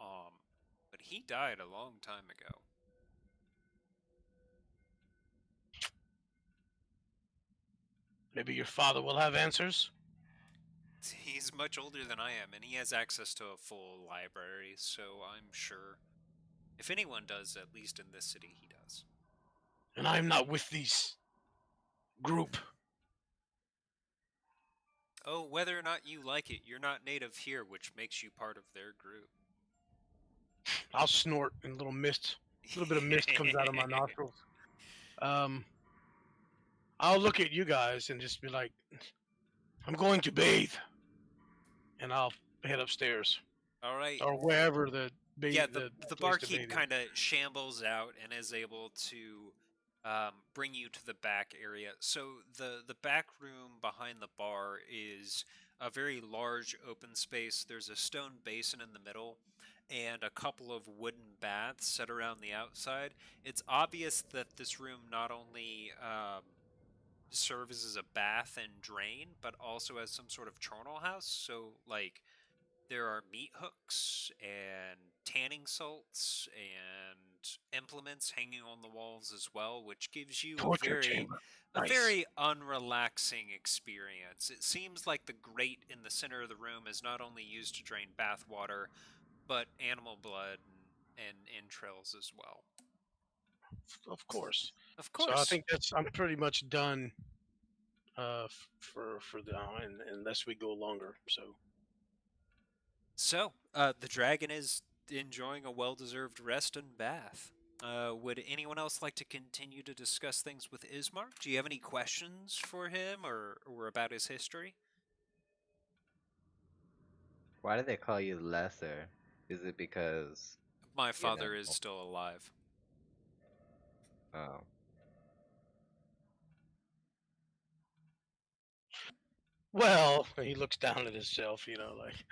but he died a long time ago. Maybe your father will have answers? He's much older than I am, and he has access to a full library, so I'm sure. If anyone does, at least in this city, he does. And I'm not with these group. Oh, whether or not you like it, you're not native here, which makes you part of their group. I'll snort and a little bit of mist comes out of my nostrils. I'll look at you guys and just be like, I'm going to bathe. And I'll head upstairs. All right. Or wherever the barkeep kind of shambles out and is able to bring you to the back area. So the back room behind the bar is a very large open space. There's a stone basin in the middle and a couple of wooden baths set around the outside. It's obvious that this room not only serves as a bath and drain, but also as some sort of charnel house. So, like, there are meat hooks and tanning salts and implements hanging on the walls as well, which gives you a very unrelaxing experience. It seems like the grate in the center of the room is not only used to drain bath water, but animal blood and entrails as well. Of course. Of course. So I think I'm pretty much done for now, unless we go longer. So, the dragon is enjoying a well-deserved rest and bath. Would anyone else like to continue to discuss things with Ismark? Do you have any questions for him or about his history? Why do they call you lesser? Is it because my father is still alive? Oh. Well, he looks down at himself, like.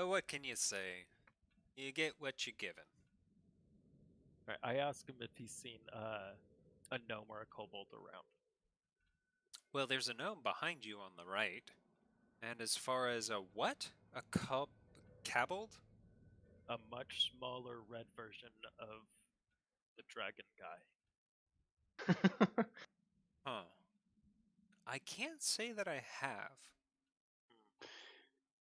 What can you say? You get what you're given. Right, I ask him if he's seen a gnome or a kobold around. Well, there's a gnome behind you on the right. And as far as a what? A cabald? A much smaller red version of the dragon guy. Huh. I can't say that I have.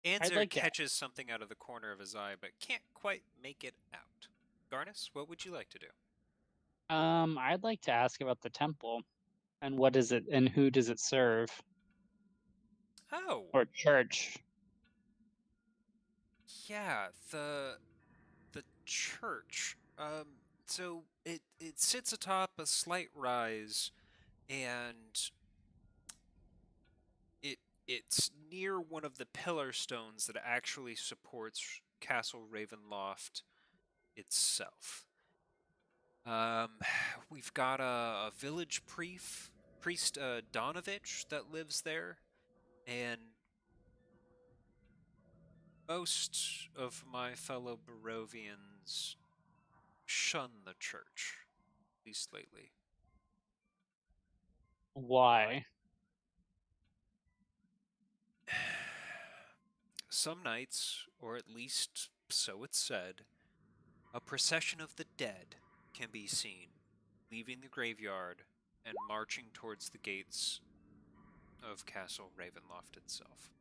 I'd Anzer like to. catches something out of the corner of his eye, but can't quite make it out. Garnus, what would you like to do? I'd like to ask about the temple, and what is it, and who does it serve, Oh, or church? yeah, the church. So it sits atop a slight rise, and it's near one of the pillar stones that actually supports Castle Ravenloft itself. We've got a village priest Donovich that lives there, and most of my fellow Barovians shun the church, at least lately. Why? Some nights, or at least so it's said, a procession of the dead can be seen leaving the graveyard and marching towards the gates of Castle Ravenloft itself.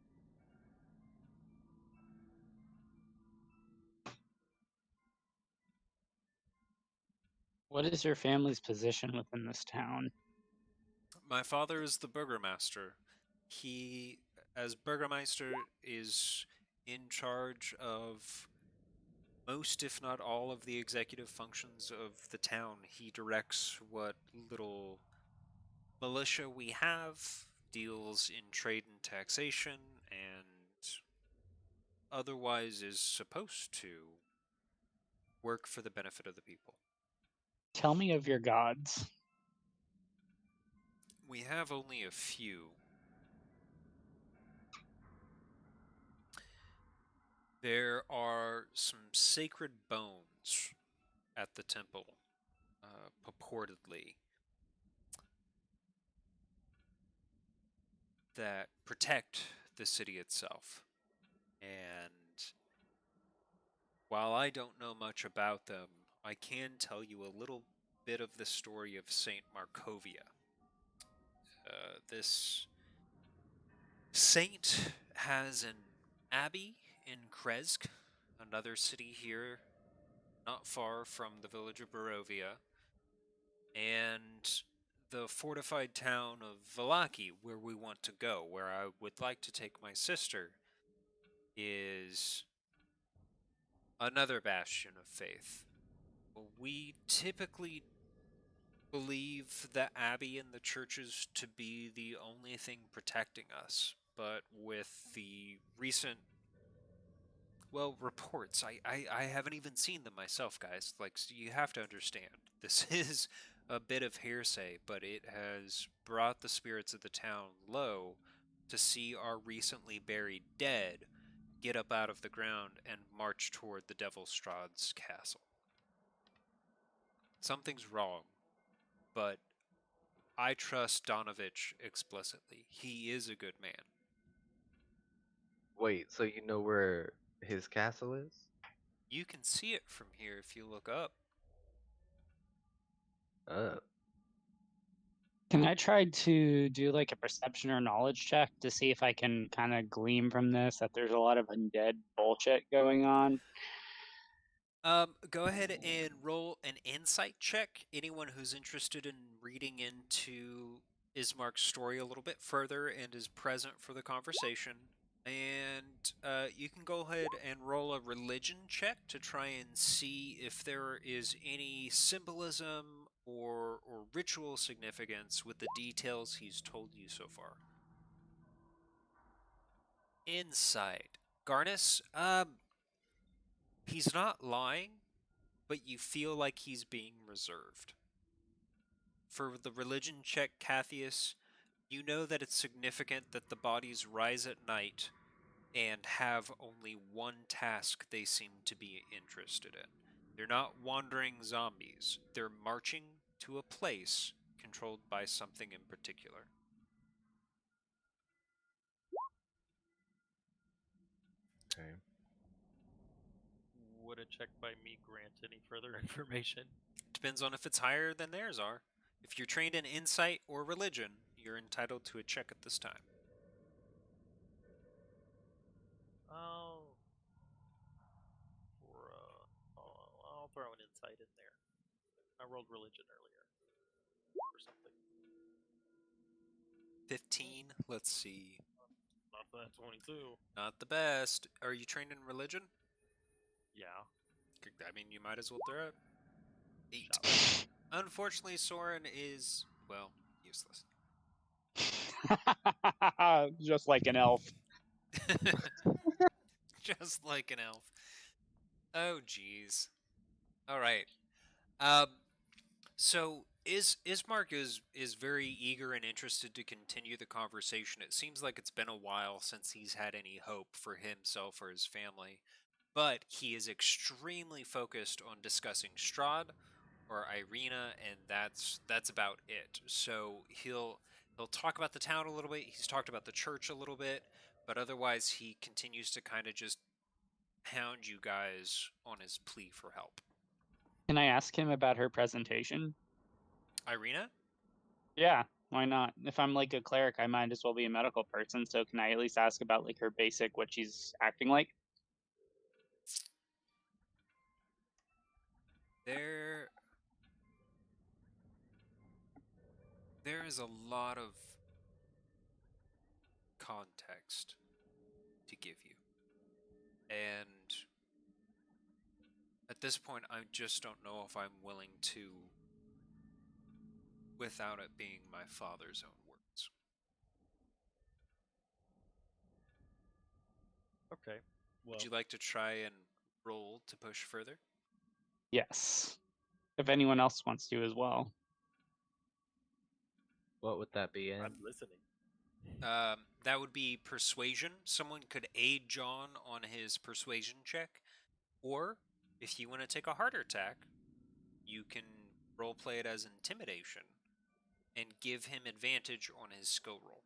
What is your family's position within this town? My father is the Burgermaster. He, as Burgermeister, is in charge of most, if not all, of the executive functions of the town. He directs what little militia we have, deals in trade and taxation, and otherwise is supposed to work for the benefit of the people. Tell me of your gods. We have only a few. There are some sacred bones at the temple, purportedly, that protect the city itself. And while I don't know much about them, I can tell you a little bit of the story of Saint Markovia. This saint has an abbey in Kresk, another city here not far from the village of Barovia, and the fortified town of Valaki, where we want to go, where I would like to take my sister, is another bastion of faith. We typically believe the abbey and the churches to be the only thing protecting us, but with the recent reports. I haven't even seen them myself, guys. Like, so you have to understand. This is a bit of hearsay, but it has brought the spirits of the town low to see our recently buried dead get up out of the ground and march toward the Devil Strahd's castle. Something's wrong, but I trust Donovich explicitly. He is a good man. Wait, so you know where his castle is? You can see it from here if you look up. Can I try to do like a perception or knowledge check to see if I can kind of glean from this that there's a lot of undead bullshit going on? Go ahead and roll an insight check. Anyone who's interested in reading into Ismark's story a little bit further and is present for the conversation. And you can go ahead and roll a religion check to try and see if there is any symbolism or ritual significance with the details he's told you so far. Insight. Garnus, he's not lying, but you feel like he's being reserved. For the religion check, Cathius, you know that it's significant that the bodies rise at night and have only one task they seem to be interested in. They're not wandering zombies. They're marching to a place controlled by something in particular. Okay. Would a check by me grant any further information? Depends on if it's higher than theirs are. If you're trained in insight or religion, you're entitled to a check at this time. I'll throw an insight in there. I rolled religion earlier or something. 15. Let's see. Not that 22. Not the best. Are you trained in religion? Yeah. I mean, you might as well throw it. 8. Shot. Unfortunately, Soren is, well, useless. Just like an elf. Just like an elf. Oh, jeez. All right. So Ismark is very eager and interested to continue the conversation. It seems like it's been a while since he's had any hope for himself or his family, but he is extremely focused on discussing Strahd or Irina, and that's about it. So he'll talk about the town a little bit. He's talked about the church a little bit, but otherwise he continues to kind of just hound you guys on his plea for help. Can I ask him about her presentation? Irina? Yeah, why not? If I'm like a cleric, I might as well be a medical person, so can I at least ask about like her basic, what she's acting like? There is a lot of context to give you. And at this point, I just don't know if I'm willing to, without it being my father's own words. Okay. Well, Would you like to try and roll to push further? Yes. If anyone else wants to as well. What would that be in? I'm listening. That would be persuasion. Someone could aid John on his persuasion check. Or, if you want to take a harder tack, you can roleplay it as intimidation and give him advantage on his skill roll.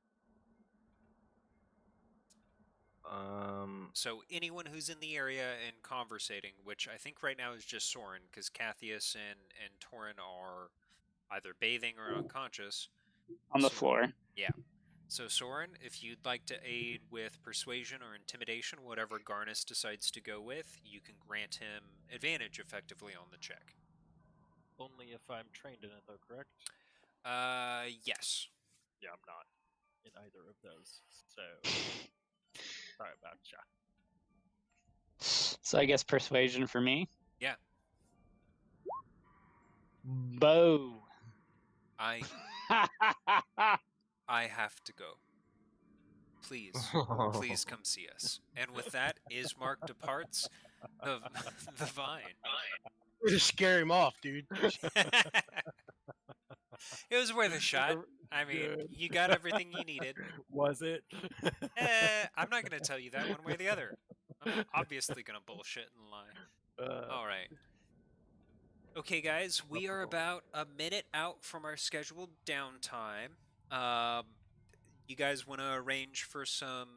So anyone who's in the area and conversating, which I think right now is just Soren, because Cathius and Torin are either bathing or unconscious. On the floor. Yeah. So Soren, if you'd like to aid with persuasion or intimidation, whatever Garnus decides to go with, you can grant him advantage effectively on the check. Only if I'm trained in it, though, correct? Yes. Yeah, I'm not in either of those. So, sorry about ya. So I guess persuasion for me? Yeah. Bo. I have to go. Please come see us. And with that, Ismark departs the vine. Just scare him off, dude. It was worth a shot. I mean, you got everything you needed. Was it? I'm not going to tell you that one way or the other. I'm obviously going to bullshit and lie. All right. Okay, guys, we are about a minute out from our scheduled downtime. You guys want to arrange for some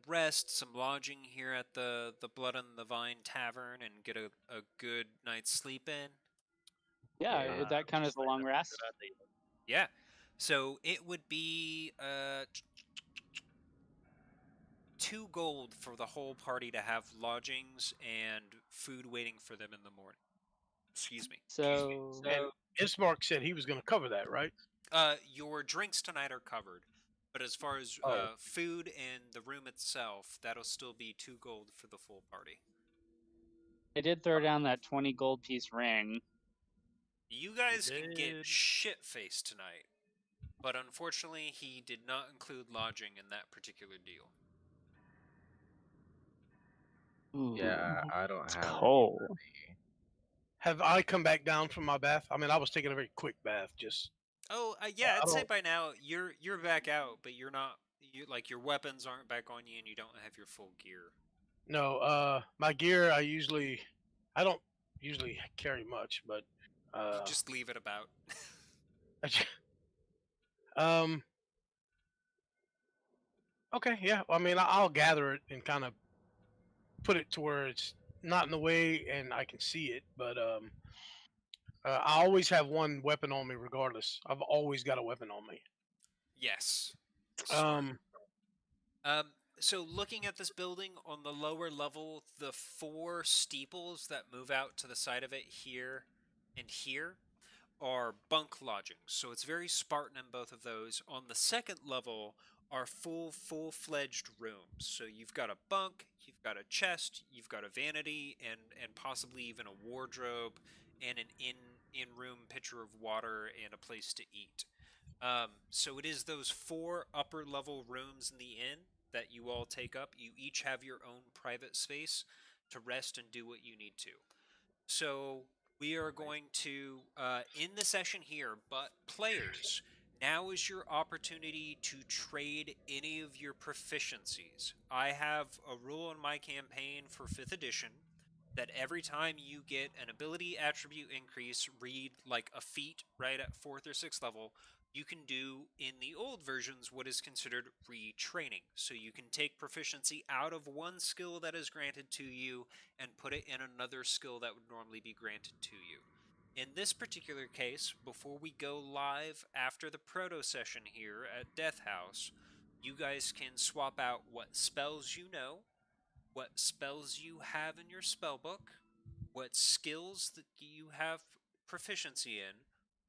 rest, some lodging here at the Blood on the Vine Tavern and get a good night's sleep in? Yeah, that kind of a long rest. Yeah. So it would be 2 gold for the whole party to have lodgings and food waiting for them in the morning. Excuse me. So And Ismark said he was going to cover that, right? Your drinks tonight are covered, but as far as food and the room itself, that'll still be 2 gold for the full party. I did throw down that 20 gold piece ring. You guys can get shit-faced tonight, but unfortunately, he did not include lodging in that particular deal. Ooh, Yeah, I don't it's have cold. Have I come back down from my bath? I mean, I was taking a very quick bath, just. Oh, yeah, I'd say by now you're back out, but you're not. Your weapons aren't back on you, and you don't have your full gear. No, my gear I don't usually carry much, but You just leave it about. Okay, yeah. I mean, I'll gather it and kind of put it to where it's not in the way and I can see it. But I always have one weapon on me, regardless. I've always got a weapon on me. Yes. Smart. Um, So looking at this building on the lower level, the 4 steeples that move out to the side of it here and here are bunk lodgings. So it's very Spartan in both of those. On the second level are full-fledged rooms. So you've got a bunk, you've got a chest, you've got a vanity, and possibly even a wardrobe, and an in-room pitcher of water and a place to eat. So it is those 4 upper level rooms in the inn that you all take up. You each have your own private space to rest and do what you need to. So we are going to end the session here, but players, now is your opportunity to trade any of your proficiencies. I have a rule in my campaign for 5th edition that every time you get an ability attribute increase, read like a feat right at 4th or 6th level, you can do in the old versions what is considered retraining. So you can take proficiency out of one skill that is granted to you and put it in another skill that would normally be granted to you. In this particular case, before we go live after the proto session here at Death House, you guys can swap out what spells you know, what spells you have in your spell book, what skills that you have proficiency in,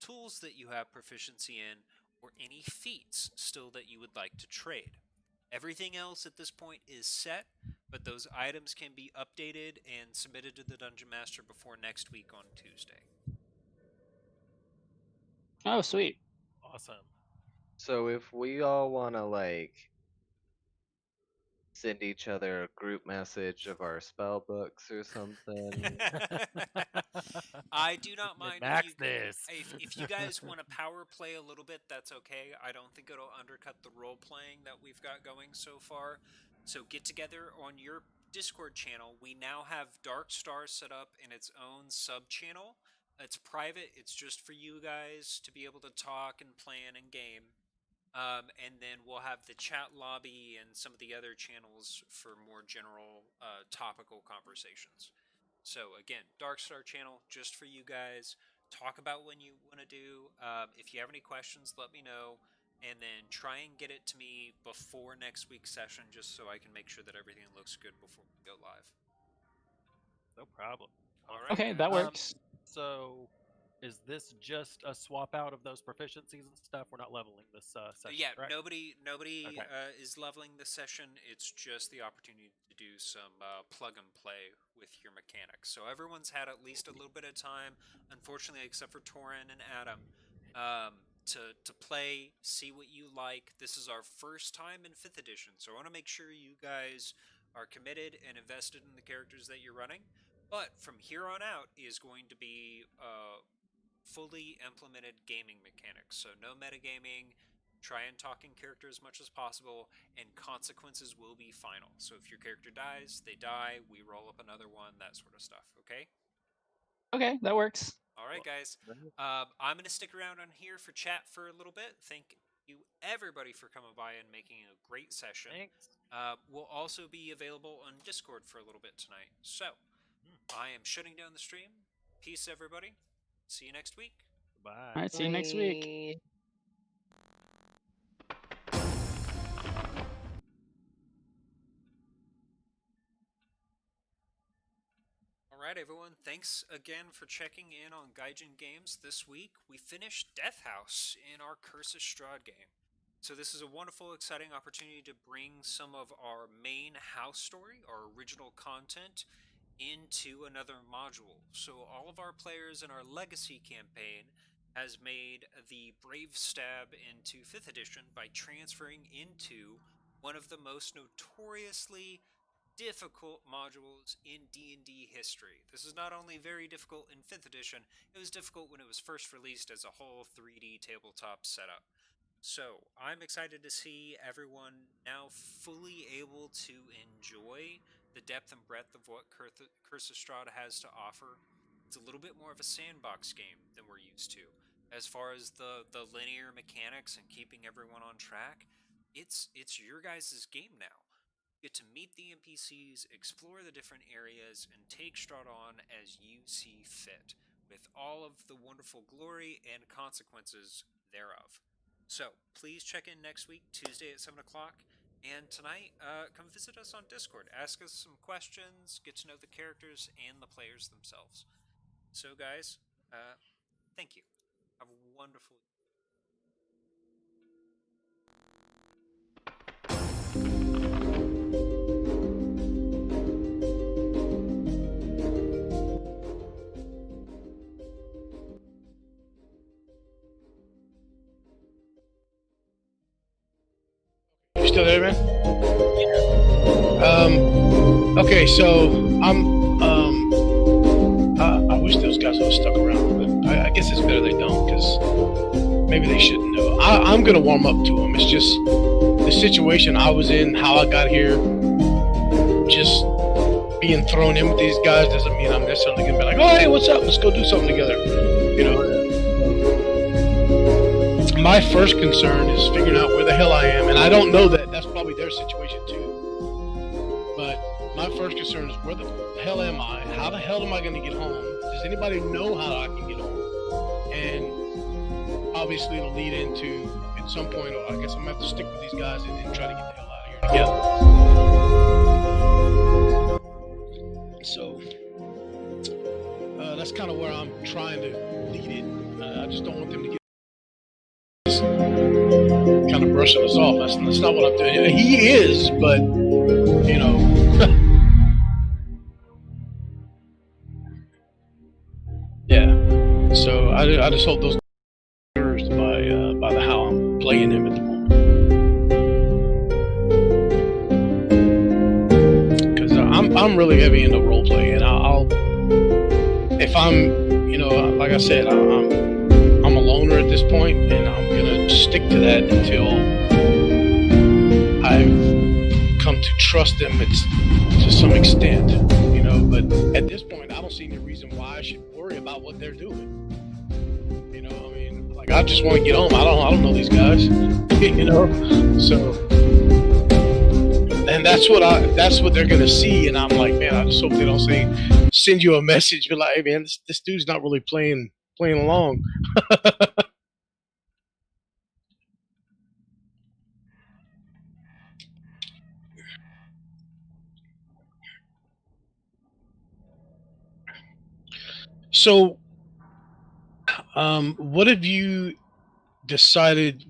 tools that you have proficiency in, or any feats still that you would like to trade. Everything else at this point is set, but those items can be updated and submitted to the Dungeon Master before next week on Tuesday. Oh, sweet. Awesome. So if we all want to like send each other a group message of our spell books or something. I do not mind Max this. if you guys want to power play a little bit, that's okay. I don't think it'll undercut the role playing that we've got going so far. So get together on your Discord channel. We now have Dark Star set up in its own sub channel. It's private. It's just for you guys to be able to talk and plan and game. And then we'll have the chat lobby and some of the other channels for more general topical conversations. So again, Dark Star channel just for you guys. Talk about when you want to do. If you have any questions, let me know. And then try and get it to me before next week's session just so I can make sure that everything looks good before we go live. No problem. All right. Okay, guys. that works. So, is this just a swap out of those proficiencies and stuff? We're not leveling this session. Yeah, correct? nobody Okay. is leveling this session. It's just the opportunity to do some plug and play with your mechanics. So everyone's had at least a little bit of time, unfortunately, except for Torin and Adam, to play, see what you like. This is our first time in 5th edition, so I want to make sure you guys are committed and invested in the characters that you're running. But from here on out is going to be fully implemented gaming mechanics. So no metagaming, try and talk in character as much as possible, and consequences will be final. So if your character dies, they die, we roll up another one, that sort of stuff, okay? Okay, that works. All right, guys. I'm going to stick around on here for chat for a little bit. Thank you, everybody, for coming by and making a great session. Thanks. We'll also be available on Discord for a little bit tonight. So, I am shutting down the stream. Peace, everybody. See you next week. Bye. All right, see you next week. Alright, everyone, thanks again for checking in on Guyjin.Gaymes this week. We finished Death House in our Curse of Strahd game. So this is a wonderful, exciting opportunity to bring some of our main house story, our original content, into another module. So all of our players in our Legacy campaign has made the Brave Stab into 5th edition by transferring into one of the most notoriously difficult modules in D&D history. This is not only very difficult in 5th edition, it was difficult when it was first released as a whole 3D tabletop setup. So, I'm excited to see everyone now fully able to enjoy the depth and breadth of what Curse of Strahd has to offer. It's a little bit more of a sandbox game than we're used to. As far as the linear mechanics and keeping everyone on track, it's your guys' game now. Get to meet the NPCs, explore the different areas, and take Strahd on as you see fit, with all of the wonderful glory and consequences thereof. So, please check in next week, Tuesday at 7 o'clock. And tonight, come visit us on Discord. Ask us some questions, get to know the characters and the players themselves. So, guys, thank you. Have a wonderful You still there, man? Okay, so I wish those guys would have stuck around, but I guess it's better they don't, because maybe they shouldn't know. I'm gonna warm up to them. It's just the situation I was in, how I got here. Just being thrown in with these guys doesn't mean I'm necessarily gonna be like, oh, hey, what's up? Let's go do something together. You know. My first concern is figuring out where the hell I am, and I don't know that. That's probably their situation too. But my first concern is where the hell am I? How the hell am I going to get home? Does anybody know how I can get home? And obviously it'll lead into, at some point, I guess I'm going to have to stick with these guys and then try to get the hell out of here together. So that's kind of where I'm trying to lead it. I just don't want them to get kind of brushing us off. That's not what I'm doing. He is, but you know. Yeah. So I just hope those by the how I'm playing him at the moment, because I'm really heavy into role play, and I'll if I'm, you know, like I said, I'm a loner at this point, and I'm gonna stick to that until I've come to trust them to some extent, you know. But at this point, I don't see any reason why I should worry about what they're doing. You know, I mean, like, I just want to get home. I don't know these guys, you know. So, and that's what they're gonna see, and I'm like, man, I just hope they don't send you a message, be like, hey man, this dude's not really playing along. So, what have you decided